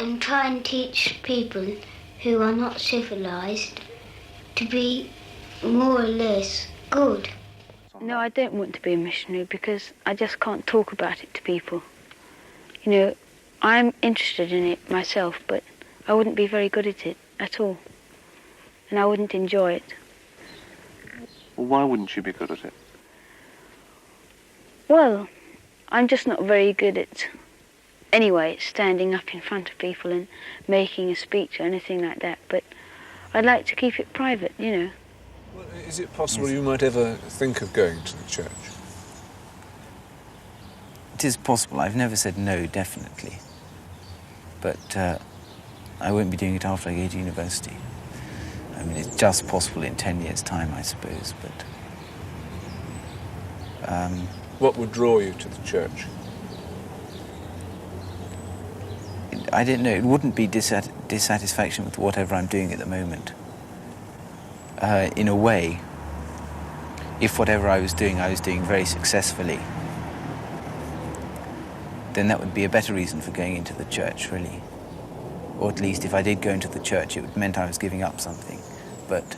and try and teach people who are not civilised to be more or less good. No, I don't want to be a missionary because I just can't talk about it to people. You know, I'm interested in it myself, but I wouldn't be very good at it at all. And I wouldn't enjoy it. Well, why wouldn't you be good at it? Well, I'm just not very good at, anyway, standing up in front of people and making a speech or anything like that, but I'd like to keep it private, you know. Well, is it possible you might ever think of going to the church? It is possible. I've never said no, definitely. But I won't be doing it after I go to university. I mean, it's just possible in 10 years' time, I suppose, but... What would draw you to the church? I don't know. It wouldn't be dissatisfaction with whatever I'm doing at the moment. In a way, if whatever I was doing very successfully, then that would be a better reason for going into the church, really. Or at least if I did go into the church, it meant I was giving up something. But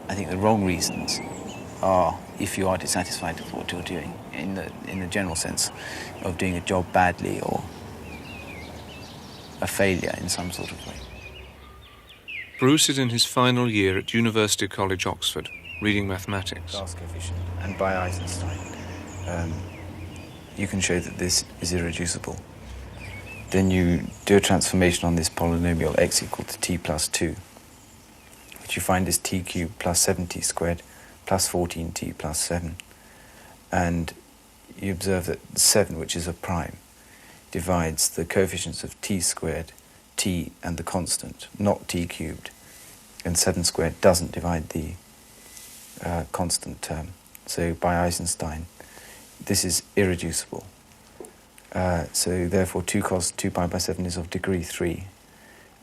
I think the wrong reasons are if you are dissatisfied with what you're doing, in the general sense of doing a job badly or a failure in some sort of way. Bruce is in his final year at University College, Oxford, reading mathematics. Class coefficient, and by Eisenstein, you can show that this is irreducible. Then you do a transformation on this polynomial x equal to t plus 2, which you find is t cubed plus 7t squared plus 14t plus 7. And you observe that 7, which is a prime, divides the coefficients of t squared, t, and the constant, not t cubed. And 7 squared doesn't divide the constant term. So by Eisenstein, this is irreducible. So therefore 2 cos 2 pi by 7 is of degree 3,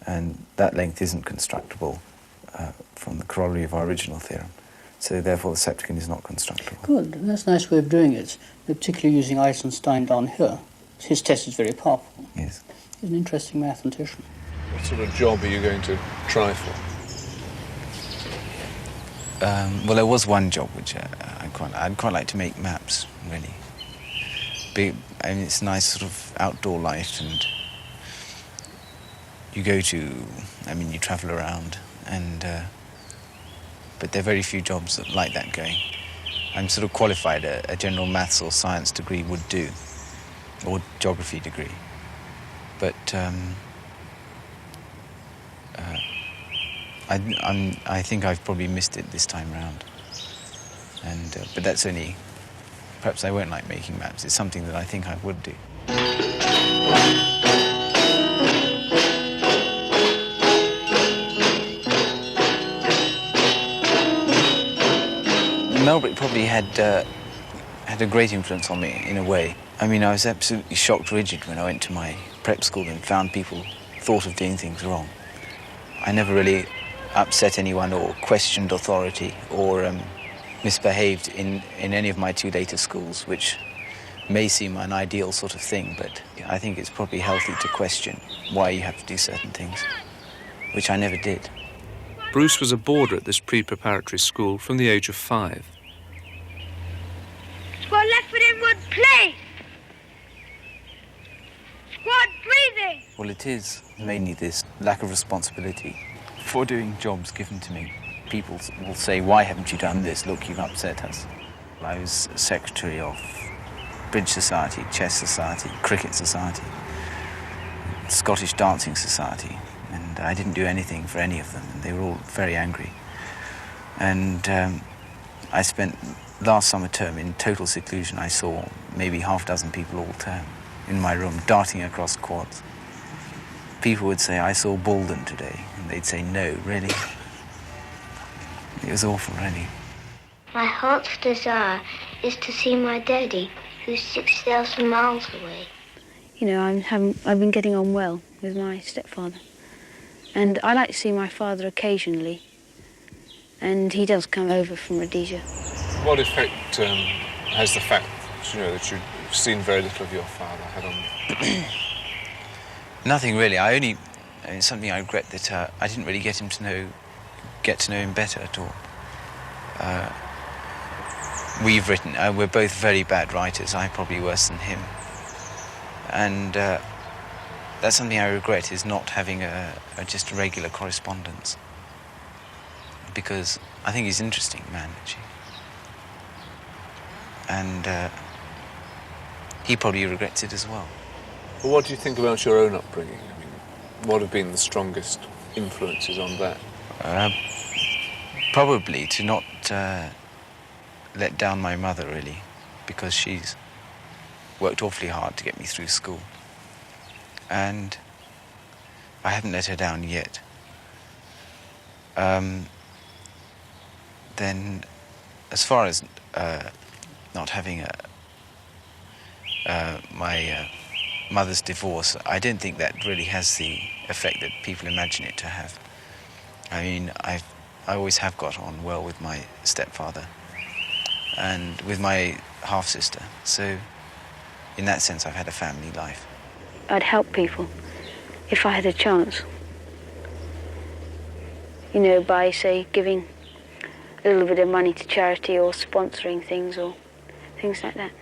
and that length isn't constructible from the corollary of our original theorem. So therefore the septuagint is not constructible. Good, that's a nice way of doing it, particularly using Eisenstein down here. His test is very powerful. Yes. He's an interesting mathematician. What sort of job are you going to try for? Well, there was one job which I'd quite like to make maps, really. I mean, it's a nice sort of outdoor life, and you you travel around, and but there are very few jobs like that going. I'm sort of qualified, a general maths or science degree would do, or geography degree. But I think I've probably missed it this time round. And but that's only, perhaps I won't like making maps. It's something that I think I would do. Melbrick probably had a great influence on me in a way. I mean, I was absolutely shocked rigid when I went to my prep school and found people thought of doing things wrong. I never really upset anyone or questioned authority or misbehaved in any of my 2 later schools, which may seem an ideal sort of thing, but I think it's probably healthy to question why you have to do certain things, which I never did. Bruce was a boarder at this pre-preparatory school from the age of 5. Squad left foot inward, play! Squad breathing! Well, it is mainly this lack of responsibility for doing jobs given to me. People will say, why haven't you done this? Look, you've upset us. I was secretary of Bridge Society, Chess Society, Cricket Society, Scottish Dancing Society, and I didn't do anything for any of them, and they were all very angry. And I spent last summer term in total seclusion. I saw maybe half a dozen people all term in my room, darting across quads. People would say, I saw Baldwin today, and they'd say, no, really? It was awful, really. My heart's desire is to see my daddy, who's 6,000 miles away. You know, I've been getting on well with my stepfather. And I like to see my father occasionally. And he does come over from Rhodesia. What effect has the fact, that you've seen very little of your father had on you? Nothing really. It's something I regret that I didn't really get to know him better at all. We've written, we're both very bad writers, I probably worse than him. And that's something I regret, is not having just a regular correspondence. Because I think he's an interesting man, actually. And he probably regrets it as well. Well, what do you think about your own upbringing? I mean, what have been the strongest influences on that? Probably to not let down my mother, really, because she's worked awfully hard to get me through school. And I haven't let her down yet. Then, as far as not having my mother's divorce, I don't think that really has the effect that people imagine it to have. I mean, I always have got on well with my stepfather and with my half-sister. So, in that sense, I've had a family life. I'd help people if I had a chance. By, say, giving a little bit of money to charity or sponsoring things or things like that.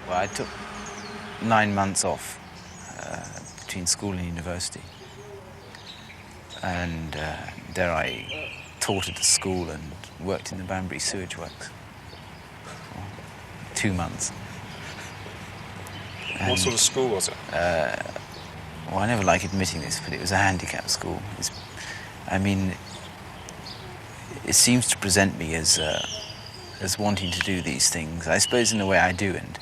Well, I took 9 months off between school and university. And there I taught at the school and worked in the Banbury sewage works for 2 months. And, what sort of school was it? Well, I never like admitting this, but it was a handicap school. It seems to present me as wanting to do these things. I suppose in a way I do, and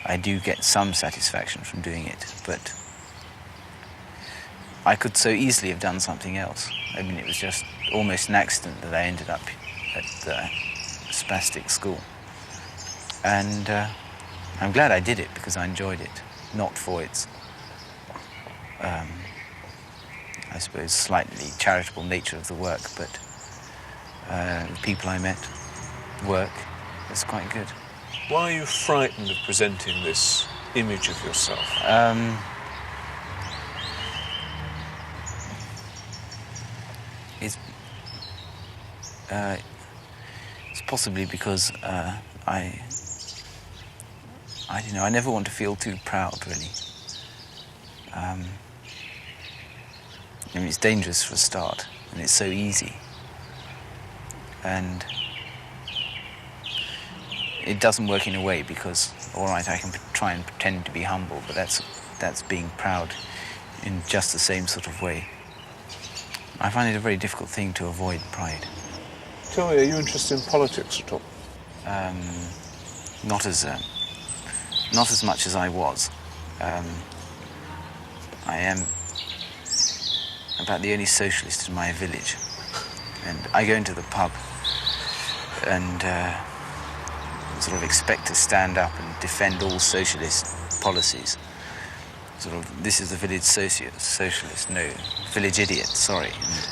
I do get some satisfaction from doing it, but I could so easily have done something else. It was just almost an accident that I ended up at the spastic school. And I'm glad I did it because I enjoyed it, not for its, I suppose, slightly charitable nature of the work, but the people I met, work, was quite good. Why are you frightened of presenting this image of yourself? It's possibly because I don't know, I never want to feel too proud, really. It's dangerous for a start, and it's so easy. And it doesn't work in a way because, all right, I can try and pretend to be humble, but that's being proud in just the same sort of way. I find it a very difficult thing to avoid pride. Tell me, are you interested in politics at all? Not as much as I was. I am about the only socialist in my village, and I go into the pub and sort of expect to stand up and defend all socialist policies. Sort of, this is the village socialist, no, village idiot, sorry. And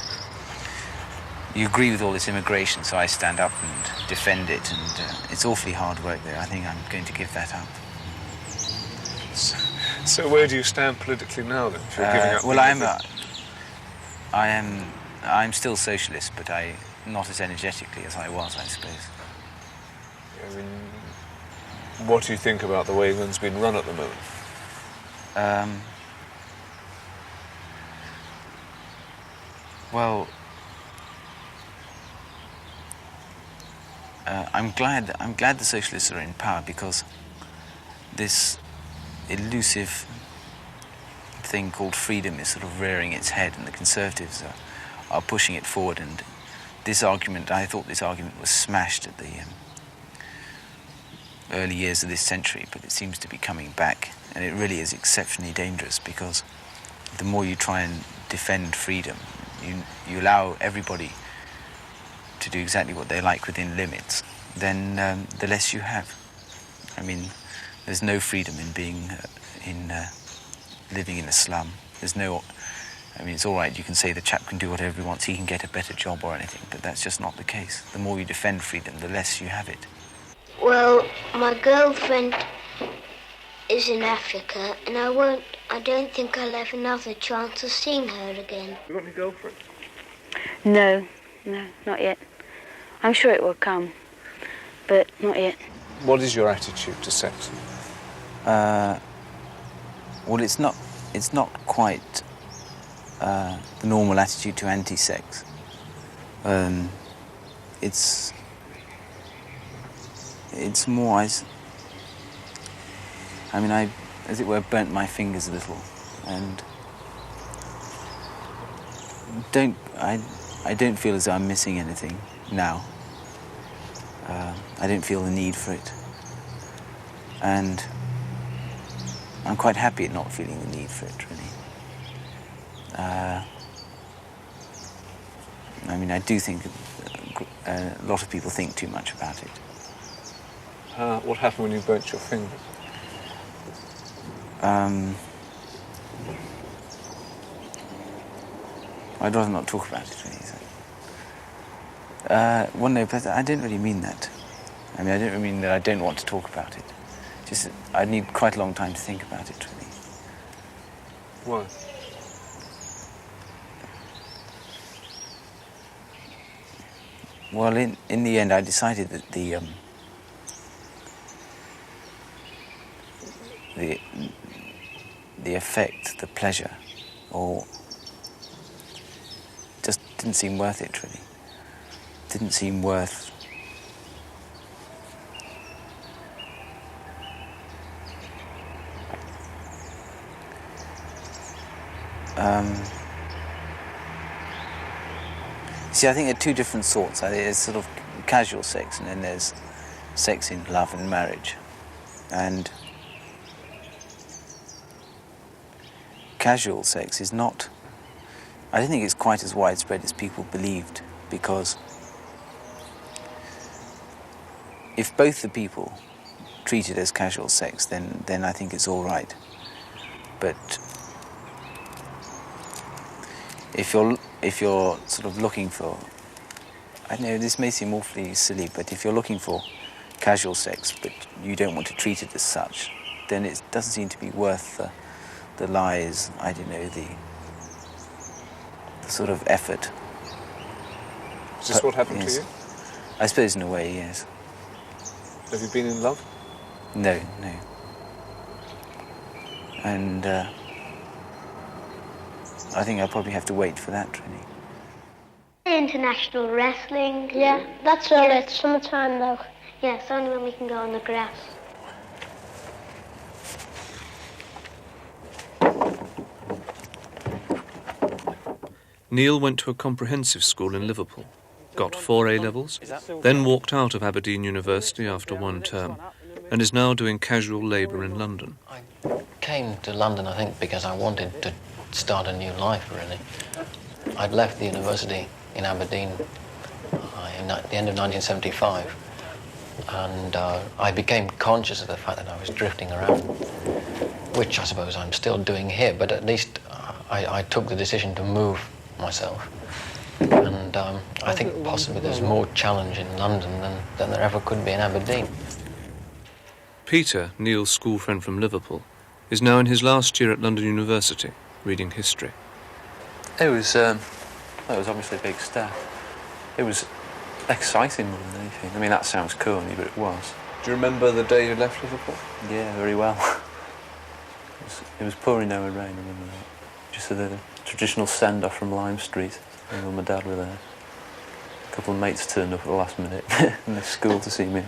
you agree with all this immigration, so I stand up and defend it, and it's awfully hard work there. I think I'm going to give that up. So where do you stand politically now, then, if you're giving up? Well, I'm still socialist, but not as energetically as I was, I suppose. What do you think about the way England's been run at the moment? Well, I'm glad the socialists are in power, because this elusive thing called freedom is sort of rearing its head, and the Conservatives are pushing it forward. And this argument, I thought this argument was smashed at the early years of this century, but it seems to be coming back, and it really is exceptionally dangerous, because the more you try and defend freedom, you allow everybody to do exactly what they like within limits, then the less you have. I mean, there's no freedom in being living in a slum. There's no. I mean, it's all right, you can say the chap can do whatever he wants, he can get a better job or anything, but that's just not the case. The more you defend freedom, the less you have it. Well, my girlfriend is in Africa, and I don't think I'll have another chance of seeing her again. You got any girlfriend? No, not yet. I'm sure it will come, but not yet. What is your attitude to sex? Well, it's not quite the normal attitude to anti-sex. It's more, I mean, I, as it were, burnt my fingers a little, and I don't feel as though I'm missing anything now. I don't feel the need for it, and I'm quite happy at not feeling the need for it, really. I mean, I do think a lot of people think too much about it. What happened when you burnt your fingers? I'd rather not talk about it, really. Well, no, but I don't really mean that. I mean, I don't mean that I don't want to talk about it. Just, I need quite a long time to think about it, really. Why? Well, in the end, I decided that the effect, the pleasure, or just didn't seem worth it, really. Didn't seem worth see, I think there are two different sorts. There's sort of casual sex, and then there's sex in love and marriage. And casual sex is not, I don't think it's quite as widespread as people believed, because if both the people treat it as casual sex, then I think it's all right. But if you're sort of looking for, I don't know, this may seem awfully silly, but if you're looking for casual sex, but you don't want to treat it as such, then it doesn't seem to be worth the lies, I don't know, the sort of effort. Is this what happened yes. to you? I suppose in a way, yes. Have you been in love? No. And I think I'll probably have to wait for that, really. International wrestling. Yeah, that's all. It's summertime, though. Yeah, it's only when we can go on the grass. Neil went to a comprehensive school in Liverpool, got 4 A-levels, then walked out of Aberdeen University after 1 term, and is now doing casual labour in London. I came to London, I think, because I wanted to start a new life, really. I'd left the university in Aberdeen at the end of 1975, and I became conscious of the fact that I was drifting around, which I suppose I'm still doing here, but at least I took the decision to move myself. And I think possibly there's more challenge in London than there ever could be in Aberdeen. Peter, Neil's school friend from Liverpool, is now in his last year at London University, reading history. It was obviously a big step. It was exciting more than anything. I mean, that sounds corny, but it was. Do you remember the day you left Liverpool? Yeah, very well. It was pouring down with rain, I remember that. Just the traditional send-off from Lime Street. Me and my dad were there. A couple of mates turned up at the last minute in the school to see me.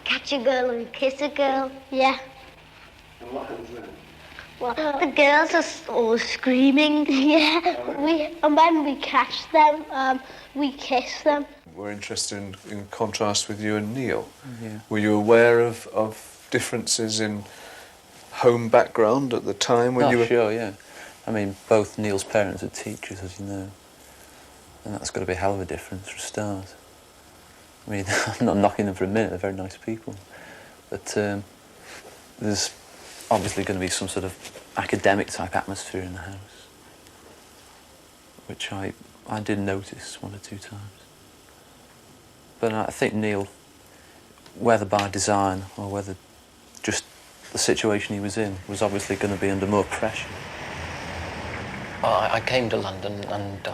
Catch a girl and kiss a girl. Yeah. And what happens then? Well, the girls are all screaming. Yeah, and when we catch them, we kiss them. We're interested in contrast with you and Neil. Yeah. Were you aware of differences in home background at the time when you were... Sure, yeah. I mean, both Neil's parents are teachers, as you know. And that's got to be a hell of a difference for a start. I mean, I'm not knocking them for a minute, they're very nice people. But there's obviously going to be some sort of academic type atmosphere in the house, which I did notice one or two times. But I think Neil, whether by design or whether just the situation he was in, was obviously going to be under more pressure. I came to London and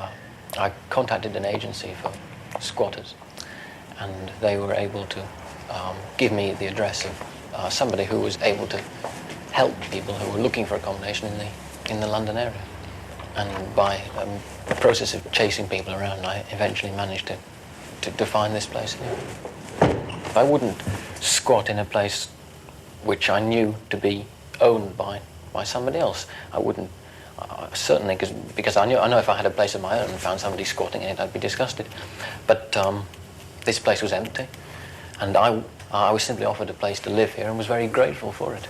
I contacted an agency for squatters, and they were able to give me the address of somebody who was able to help people who were looking for accommodation in the London area. And by the process of chasing people around, I eventually managed to find this place here. I wouldn't squat in a place which I knew to be owned by somebody else. I wouldn't, certainly, because I know if I had a place of my own and found somebody squatting in it, I'd be disgusted. But this place was empty, and I was simply offered a place to live here and was very grateful for it.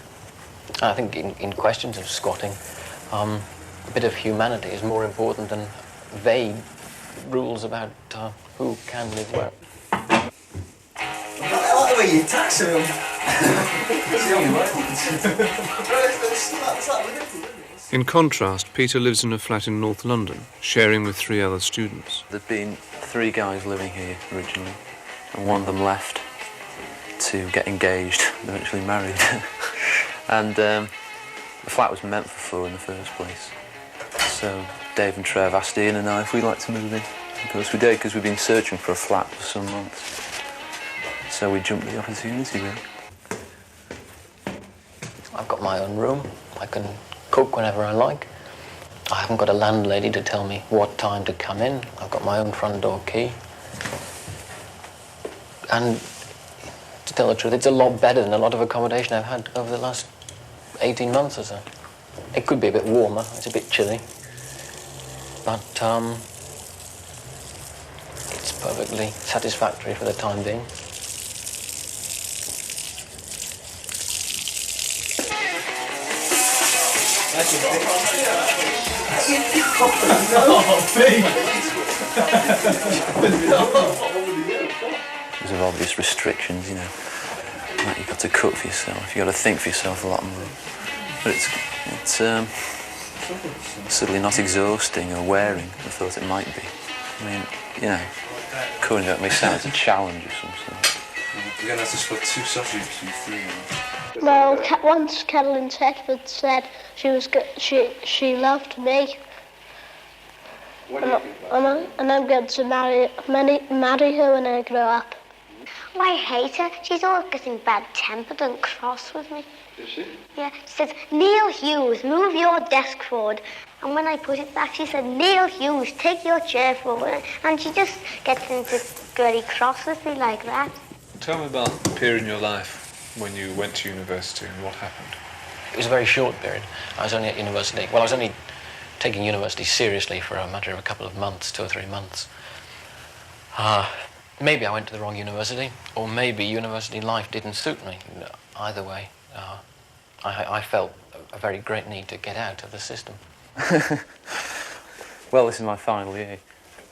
I think in questions of squatting, a bit of humanity is more important than vague rules about who can live where. I like the way you tax him. It's the only way. In contrast, Peter lives in a flat in North London, sharing with 3 other students. There'd been 3 guys living here originally, and one of them left to get engaged, eventually married. And the flat was meant for 4 in the first place. So Dave and Trev asked Ian and I if we'd like to move in. Of course we did, because we'd been searching for a flat for some months. So we jumped the opportunity, really. I've got my own room. I can cook whenever I like. I haven't got a landlady to tell me what time to come in. I've got my own front door key. And to tell the truth, it's a lot better than a lot of accommodation I've had over the last 18 months or so. It could be a bit warmer, it's a bit chilly. But it's perfectly satisfactory for the time being. Because of obvious restrictions, you know. Like you've got to cook for yourself, you've got to think for yourself a lot more. But it's certainly not exhausting or wearing I thought it might be. I mean, you know, cooking at me sounds a challenge or something. We're going to have to split 2 sausages between 3. Well, once Carolyn Tedford said she loved me. And I'm going to marry her when I grow up. Oh, I hate her. She's always getting bad-tempered and cross with me. Is she? Yeah, she says, Neil Hughes, move your desk forward. And when I put it back, she said, Neil Hughes, take your chair forward. And she just gets into very cross with me like that. Tell me about the period in your life when you went to university and what happened. It was a very short period. I was only at university. Well, I was only taking university seriously for a matter of a couple of months, 2 or 3 months. Maybe I went to the wrong university, or maybe university life didn't suit me. Either way, I felt a very great need to get out of the system. Well, this is my final year,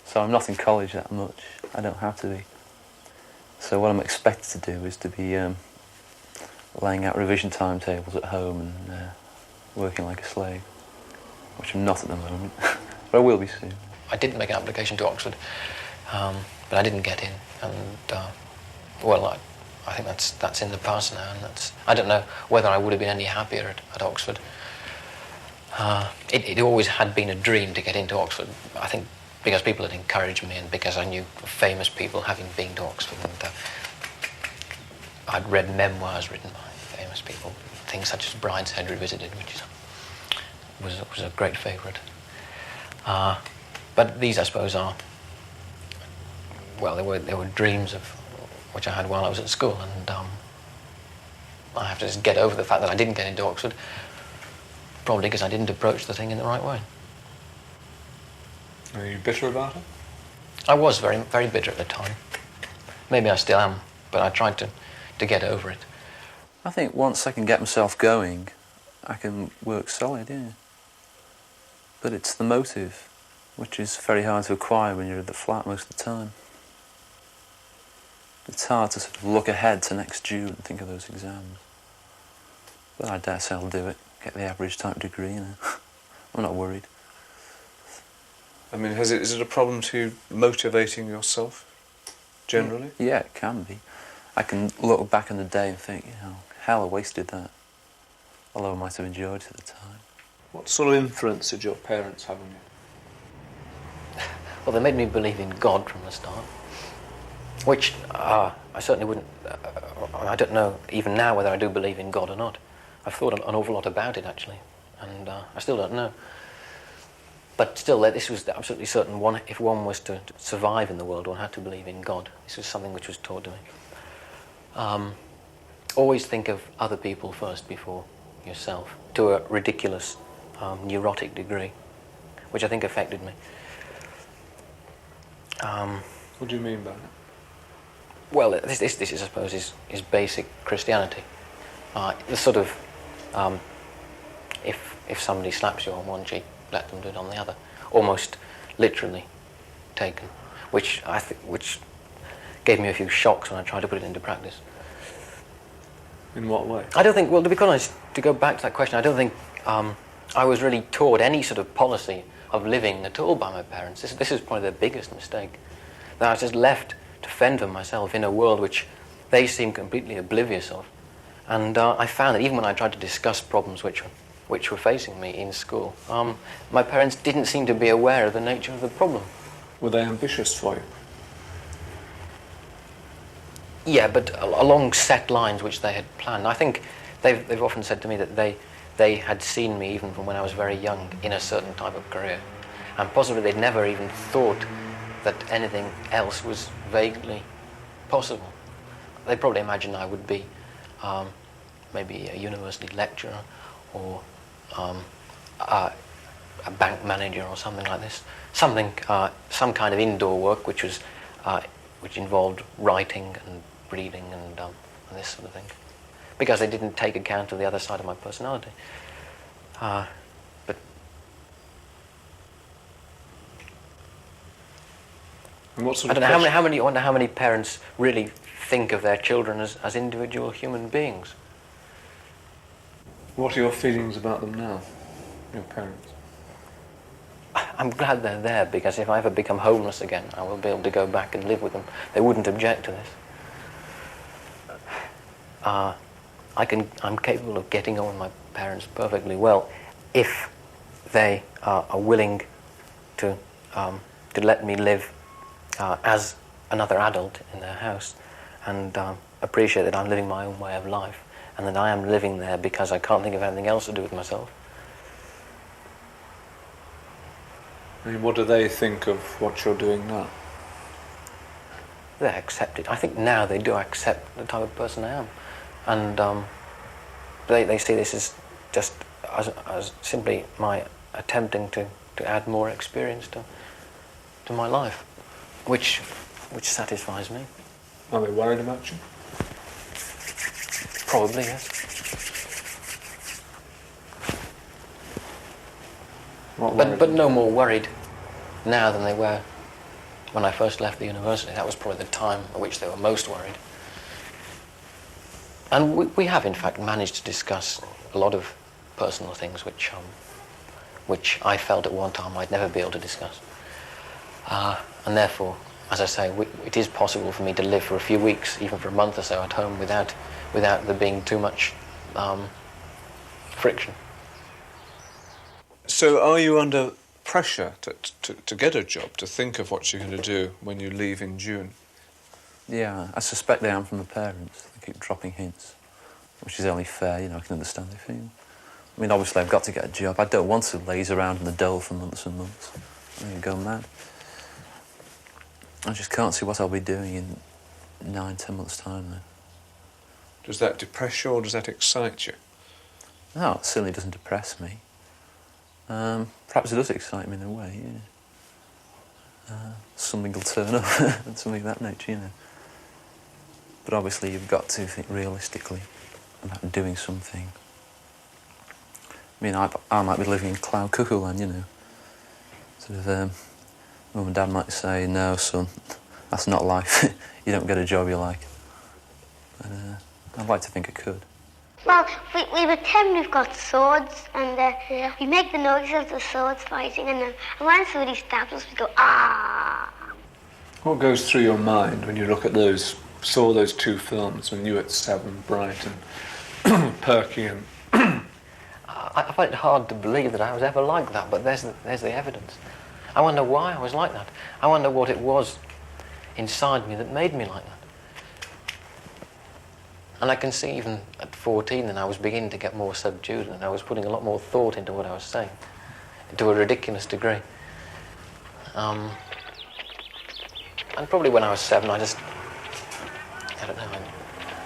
so I'm not in college that much. I don't have to be. So what I'm expected to do is to be laying out revision timetables at home and working like a slave, which I'm not at the moment, but I will be soon. I did make an application to Oxford, but I didn't get in, and well, I think that's in the past now, and I don't know whether I would have been any happier at Oxford. It always had been a dream to get into Oxford, I think, because people had encouraged me and because I knew famous people having been to Oxford, and I'd read memoirs written by famous people, things such as Brideshead Revisited, which was a great favourite. But these, I suppose, are, well, they were dreams of which I had while I was at school, and I have to just get over the fact that I didn't get into Oxford. Probably because I didn't approach the thing in the right way. Are you bitter about it? I was very, very bitter at the time. Maybe I still am, but I tried to get over it. I think once I can get myself going, I can work solid, yeah. But it's the motive, which is very hard to acquire when you're at the flat most of the time. It's hard to sort of look ahead to next June and think of those exams. But I dare say I'll do it, get the average type degree, you know. I'm not worried. I mean, is it a problem to you motivating yourself, generally? Yeah, it can be. I can look back in the day and think, you know, hell, I wasted that. Although I might have enjoyed it at the time. What sort of influence did your parents have on you? Well, they made me believe in God from the start, which I certainly wouldn't... I don't know even now whether I do believe in God or not. I've thought an awful lot about it, actually, and I still don't know. But still, this was absolutely certain. If one was to survive in the world, one had to believe in God. This was something which was taught to me. Always think of other people first before yourself, to a ridiculous, neurotic degree, which I think affected me. What do you mean by that? Well, this I suppose, is basic Christianity. The sort of, if somebody slaps you on one cheek, let them do it on the other, almost literally taken, which gave me a few shocks when I tried to put it into practice. In what way? I don't think, well, to be honest, to go back to that question, I don't think I was really taught any sort of policy of living at all by my parents. This is probably the biggest mistake. That I was just left to fend for myself in a world which they seemed completely oblivious of. And I found that even when I tried to discuss problems which were facing me in school, my parents didn't seem to be aware of the nature of the problem. Were they ambitious for you? Yeah, but along set lines which they had planned. I think they've often said to me that they had seen me even from when I was very young in a certain type of career. And possibly they'd never even thought that anything else was vaguely possible. They probably imagined I would be maybe a university lecturer or a bank manager or something like this. Something, some kind of indoor work which involved writing and reading and this sort of thing. Because they didn't take account of the other side of my personality. But and what sort I don't know I wonder how many parents really think of their children as individual human beings. What are your feelings about them now, your parents? I'm glad they're there, because if I ever become homeless again, I will be able to go back and live with them. They wouldn't object to this. I'm capable of getting on with my parents perfectly well if they are willing to let me live as another adult in their house and appreciate that I'm living my own way of life and that I am living there because I can't think of anything else to do with myself. I mean, what do they think of what you're doing now? They accept it. I think now they do accept the type of person I am. And they see this as just as simply my attempting to add more experience to my life, which satisfies me. Are they worried about you? Probably, yes. But no more worried now than they were when I first left the university. That was probably the time at which they were most worried. And we have, in fact, managed to discuss a lot of personal things which I felt at one time I'd never be able to discuss. And therefore, as I say, it is possible for me to live for a few weeks, even for a month or so at home without there being too much friction. So are you under pressure to get a job, to think of what you're going to do when you leave in June? Yeah, I suspect they am from the parents. They keep dropping hints, which is only fair, you know, I can understand their feeling. I mean, obviously I've got to get a job. I don't want to laze around in the dole for months and months. I'm going to go mad. I just can't see what I'll be doing in 9-10 months' time then. Does that depress you or does that excite you? No, it certainly doesn't depress me. Perhaps it does excite me in a way, yeah. Something will turn up and something of that nature, you know. But obviously you've got to think realistically about doing something. I mean, I might be living in cloud cuckoo land, you know. Sort of, Mum and Dad might say, no, son, that's not life. You don't get a job you like. But I'd like to think I could. Well, we pretend we've got swords, and we make the noises of the swords fighting, and when somebody stabs us, we go, ah. What goes through your mind when you look at saw those two films when you were at 7, bright and perky and... I find it hard to believe that I was ever like that, but there's the evidence. I wonder why I was like that. I wonder what it was inside me that made me like that. And I can see even at 14 that I was beginning to get more subdued and I was putting a lot more thought into what I was saying, to a ridiculous degree. And probably when I was 7, I don't know,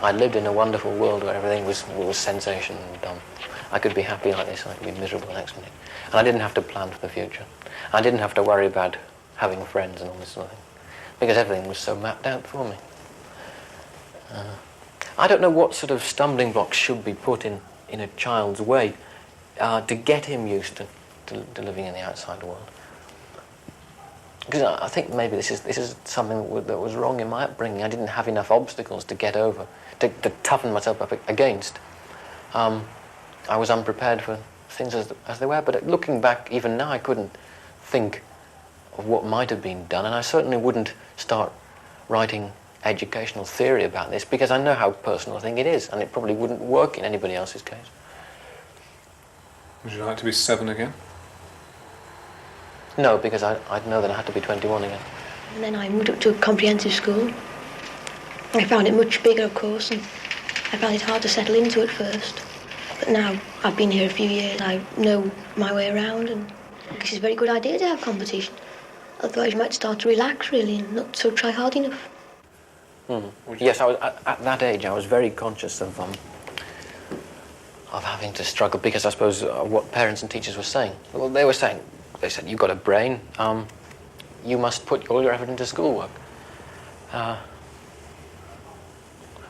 I lived in a wonderful world where everything was sensation and dumb. I could be happy like this and I could be miserable the next minute. And I didn't have to plan for the future. I didn't have to worry about having friends and all this sort of thing, because everything was so mapped out for me. I don't know what sort of stumbling blocks should be put in a child's way to get him used to living in the outside world. Because I think maybe this is something that was wrong in my upbringing. I didn't have enough obstacles to get over, to toughen myself up against. I was unprepared for things as they were, but looking back, even now, I couldn't think of what might have been done, and I certainly wouldn't start writing educational theory about this, because I know how personal a thing it is, and it probably wouldn't work in anybody else's case. Would you like to be 7 again? No, because I know that I had to be 21 again. And then I moved up to a comprehensive school. I found it much bigger, of course, and I found it hard to settle into at first. But now I've been here a few years, I know my way around, and it's a very good idea to have competition. Otherwise you might start to relax, really, and not so try hard enough. Yes, I was, at that age I was very conscious of having to struggle, because I suppose what parents and teachers were saying. Well, they said, you've got a brain, you must put all your effort into schoolwork. Well,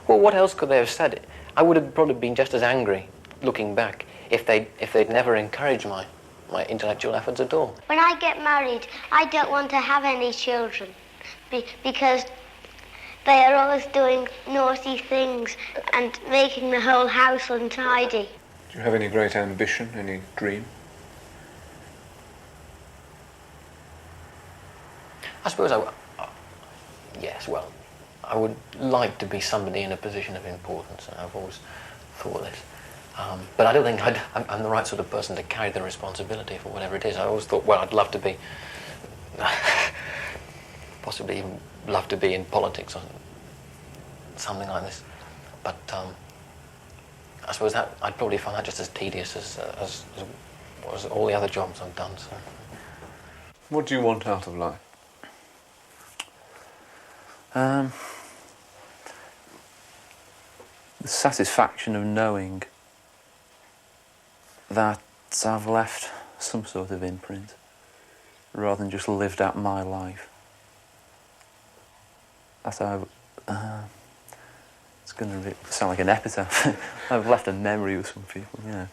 what else could they have said? I would have probably been just as angry, looking back, if they'd never encouraged my intellectual efforts at all. When I get married, I don't want to have any children, because they are always doing naughty things and making the whole house untidy. Do you have any great ambition, any dream? I suppose yes, well, I would like to be somebody in a position of importance, and I've always thought this. But I don't think I'm the right sort of person to carry the responsibility for whatever it is. I always thought, well, I'd love to be, possibly even love to be in politics or something like this. But I suppose that I'd probably find that just as tedious as all the other jobs I've done. So. What do you want out of life? The satisfaction of knowing that I've left some sort of imprint, rather than just lived out my life. That it's going to sound like an epitaph. I've left a memory with some people, you know.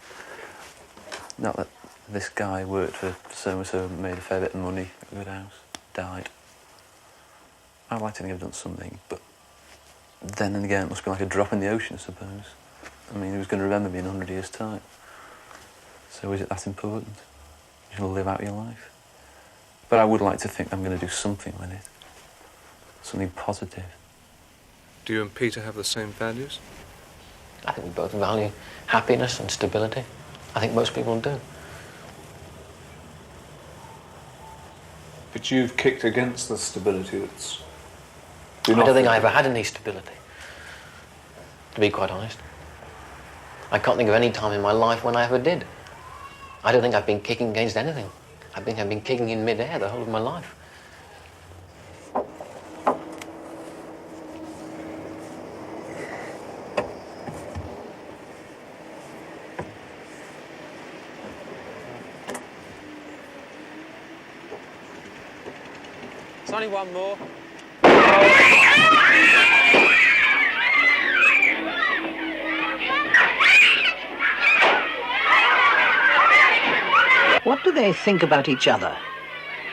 Not that this guy worked for so-and-so, made a fair bit of money, a good house, died. I'd like to think I've done something, but then and again it must be like a drop in the ocean, I suppose. I mean, who's going to remember me in 100 years' time? So is it that important? You'll live out your life. But I would like to think I'm going to do something with it. Something positive. Do you and Peter have the same values? I think we both value happiness and stability. I think most people do. But you've kicked against the stability that's... I don't think I ever had any stability, to be quite honest. I can't think of any time in my life when I ever did. I don't think I've been kicking against anything. I think I've been kicking in mid-air the whole of my life. There's only one more. What do they think about each other?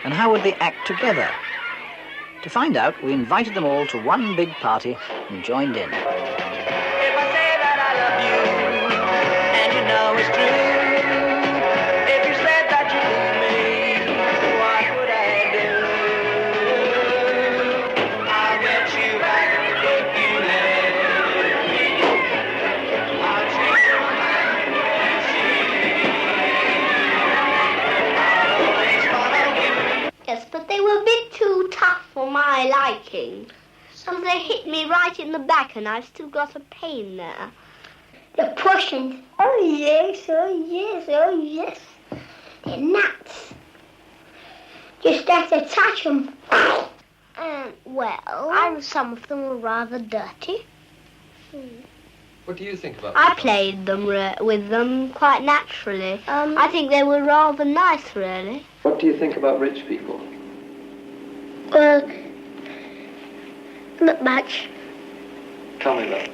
And how would they act together? To find out, we invited them all to one big party and joined in. Yes, but they were a bit too tough for my liking. So they hit me right in the back and I've still got a pain there. The Prussians, oh yes, oh yes, oh yes. They're nuts. Just have to touch them. Well, some of them were rather dirty. What do you think about I played them with them quite naturally. I think they were rather nice, really. What do you think about rich people? Well, not much. Tell me that.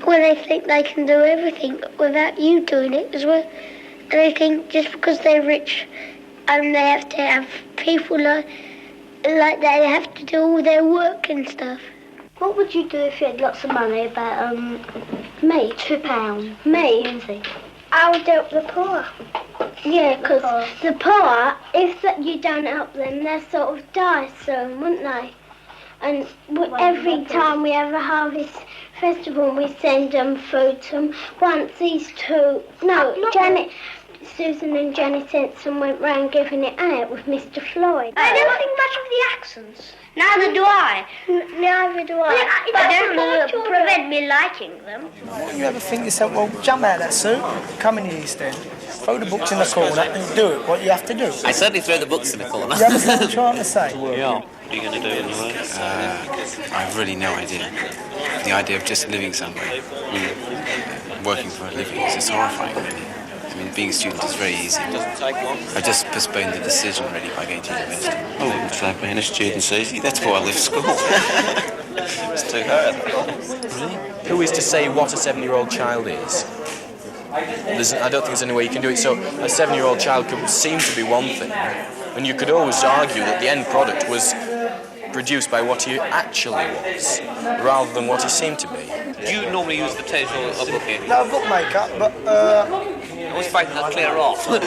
Well, they think they can do everything without you doing it as well. And they think just because they're rich, they have to have people like they have to do all their work and stuff. What would you do if you had lots of money? About me, £2. Me, Lindsay. I would help the poor. Yeah, because the poor, if you don't help them, they sort of die soon, wouldn't they? And every time we have a harvest festival, we send them food to them. Once these two, Susan and Janet Henson went round giving it out with Mr. Floyd. I don't think much of the accents. Neither do I. Neither do I. But it doesn't prevent me liking them. You ever think to yourself, well, jump out of that suit, come in the East End, throw the books in the corner and do it, what you have to do? I certainly throw the books in the corner. You understand what I'm trying to say? Yeah. What are you going to do in the work? I've really no idea. The idea of just living somewhere, working for a living, is just horrifying, really. I mean, being a student is very easy. I just postponed the decision, really, by going to university. Oh, it's like being a student's easy. That's why I left school. It's too hard. Really? Who is to say what a 7-year-old child is? I don't think there's any way you can do it. So a 7-year-old child could seem to be one thing, and you could always argue that the end product was produced by what he actually was, rather than what he seemed to be. Do you normally use the tape or a book here? No, a bookmaker, but I always frighten they'll clear off. What?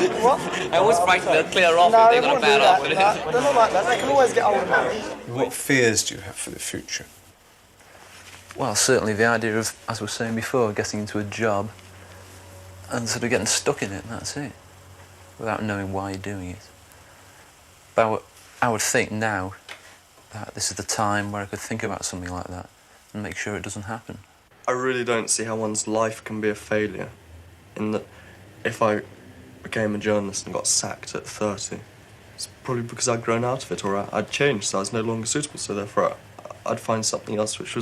I always frighten they'll clear off if they've got a bad offer. No, they're not like that. They can always get hold of money. What fears do you have for the future? Well, certainly the idea of, as we were saying before, getting into a job and sort of getting stuck in it, and that's it, without knowing why you're doing it. But I would think now that this is the time where I could think about something like that and make sure it doesn't happen. I really don't see how one's life can be a failure, in that if I became a journalist and got sacked at 30, it's probably because I'd grown out of it, or I'd changed, so I was no longer suitable, so therefore I'd find something else which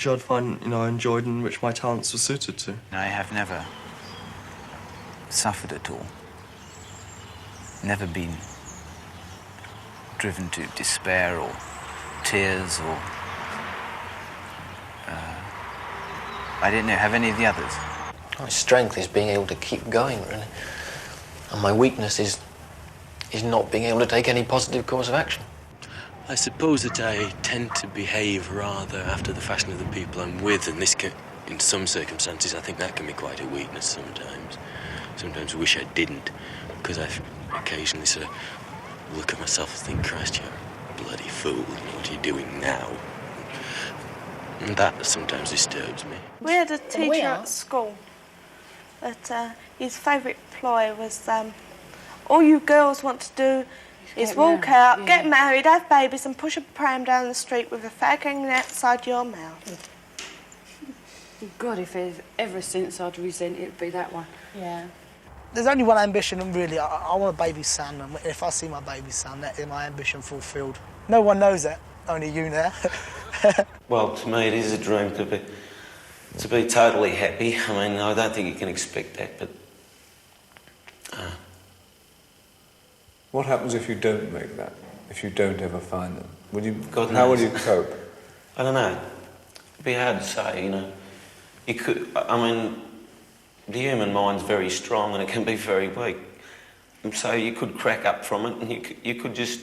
I'd find, I enjoyed and which my talents were suited to. I have never suffered at all. Never been driven to despair or tears or... I didn't know, have any of the others? My strength is being able to keep going, really. And my weakness is not being able to take any positive course of action. I suppose that I tend to behave rather after the fashion of the people I'm with, and this can, in some circumstances, I think that can be quite a weakness sometimes. Sometimes I wish I didn't, because I occasionally sort of look at myself and think, Christ, you're a bloody fool, what are you doing now? And that sometimes disturbs me. We had a teacher at school that his favourite ploy was all you girls want to do is walk out, get married, have babies and push a pram down the street with a fag hanging outside your mouth. God, if ever since I'd resent it, it'd be that one. Yeah. There's only one ambition, and really, I want a baby son, and if I see my baby son, that is my ambition fulfilled. No one knows that, only you now. Well, to me, it is a dream to be totally happy. I mean, I don't think you can expect that, but... What happens if you don't make that if you don't ever find them? Would you? God How would knows. you cope? I don't know. It'd be hard to say, you know. You could, I mean, the human mind's very strong and it can be very weak. And so you could crack up from it and you could just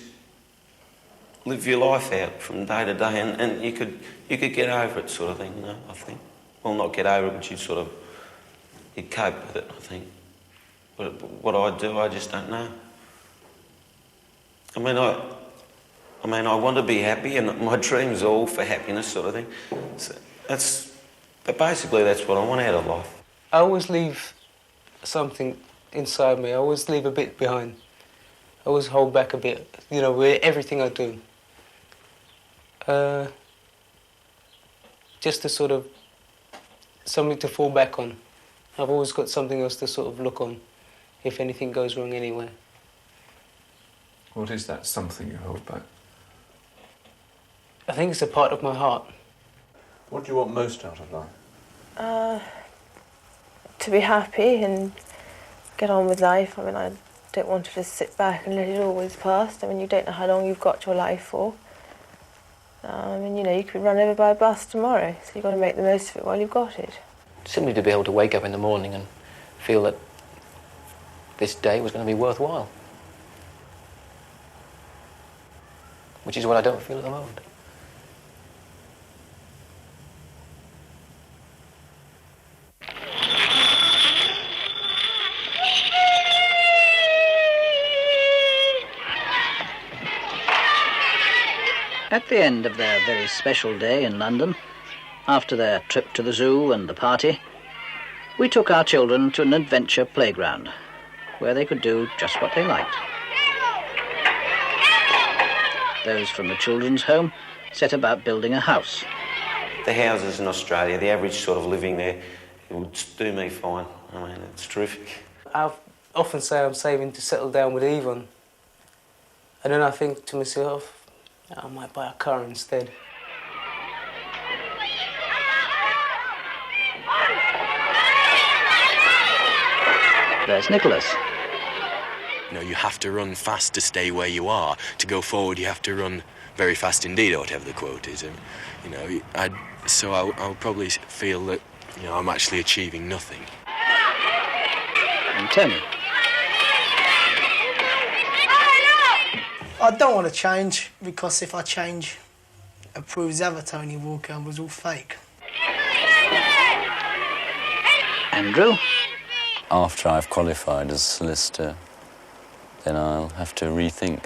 live your life out from day to day and you could get over it, sort of thing, you know, I think. Well, not get over it, but you'd cope with it, I think. But what I'd do, I just don't know. I mean, I want to be happy, and my dreams are all for happiness, sort of thing. So but basically that's what I want out of life. I always leave something inside me. I always leave a bit behind. I always hold back a bit, you know, with everything I do. Just to sort of, something to fall back on. I've always got something else to sort of look on if anything goes wrong anywhere. What is that something you hold back? I think it's a part of my heart. What do you want most out of life? To be happy and get on with life. I mean, I don't want to just sit back and let it always pass. I mean, you don't know how long you've got your life for. I mean, you know, you could be run over by a bus tomorrow, so you've got to make the most of it while you've got it. Simply to be able to wake up in the morning and feel that this day was going to be worthwhile. Which is what I don't feel at the moment. At the end of their very special day in London, after their trip to the zoo and the party, we took our children to an adventure playground where they could do just what they liked. Those from the children's home set about building a house. The houses in Australia, the average sort of living there, it would do me fine. I mean, it's terrific. I often say I'm saving to settle down with Yvonne. And then I think to myself, I might buy a car instead. There's Nicholas. You know, you have to run fast to stay where you are. To go forward, you have to run very fast indeed, or whatever the quote is. And, you know, I'll probably feel that, you know, I'm actually achieving nothing. And Tony. I don't want to change, because if I change, it proves the other Tony Walker was all fake. Andrew. After I've qualified as a solicitor, then I'll have to rethink.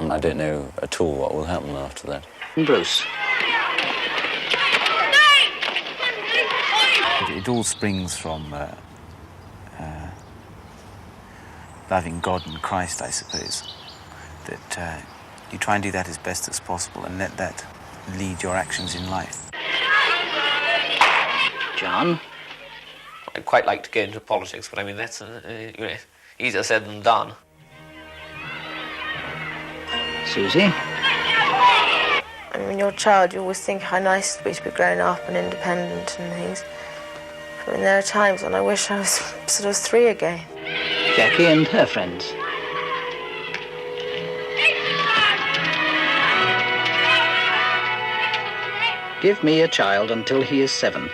And I don't know at all what will happen after that. And Bruce. It all springs from loving God and Christ, I suppose. That you try and do that as best as possible and let that lead your actions in life. John. I'd quite like to get into politics, but I mean, that's you know, easier said than done. Susie. I mean, when you're a child, you always think how nice it would be to be grown up and independent and things. I mean, there are times when I wish I was sort of 3 again. Jackie and her friends. Give me a child until he is 7,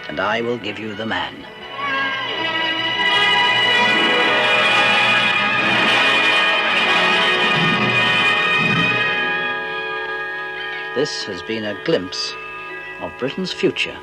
and I will give you the man. This has been a glimpse of Britain's future.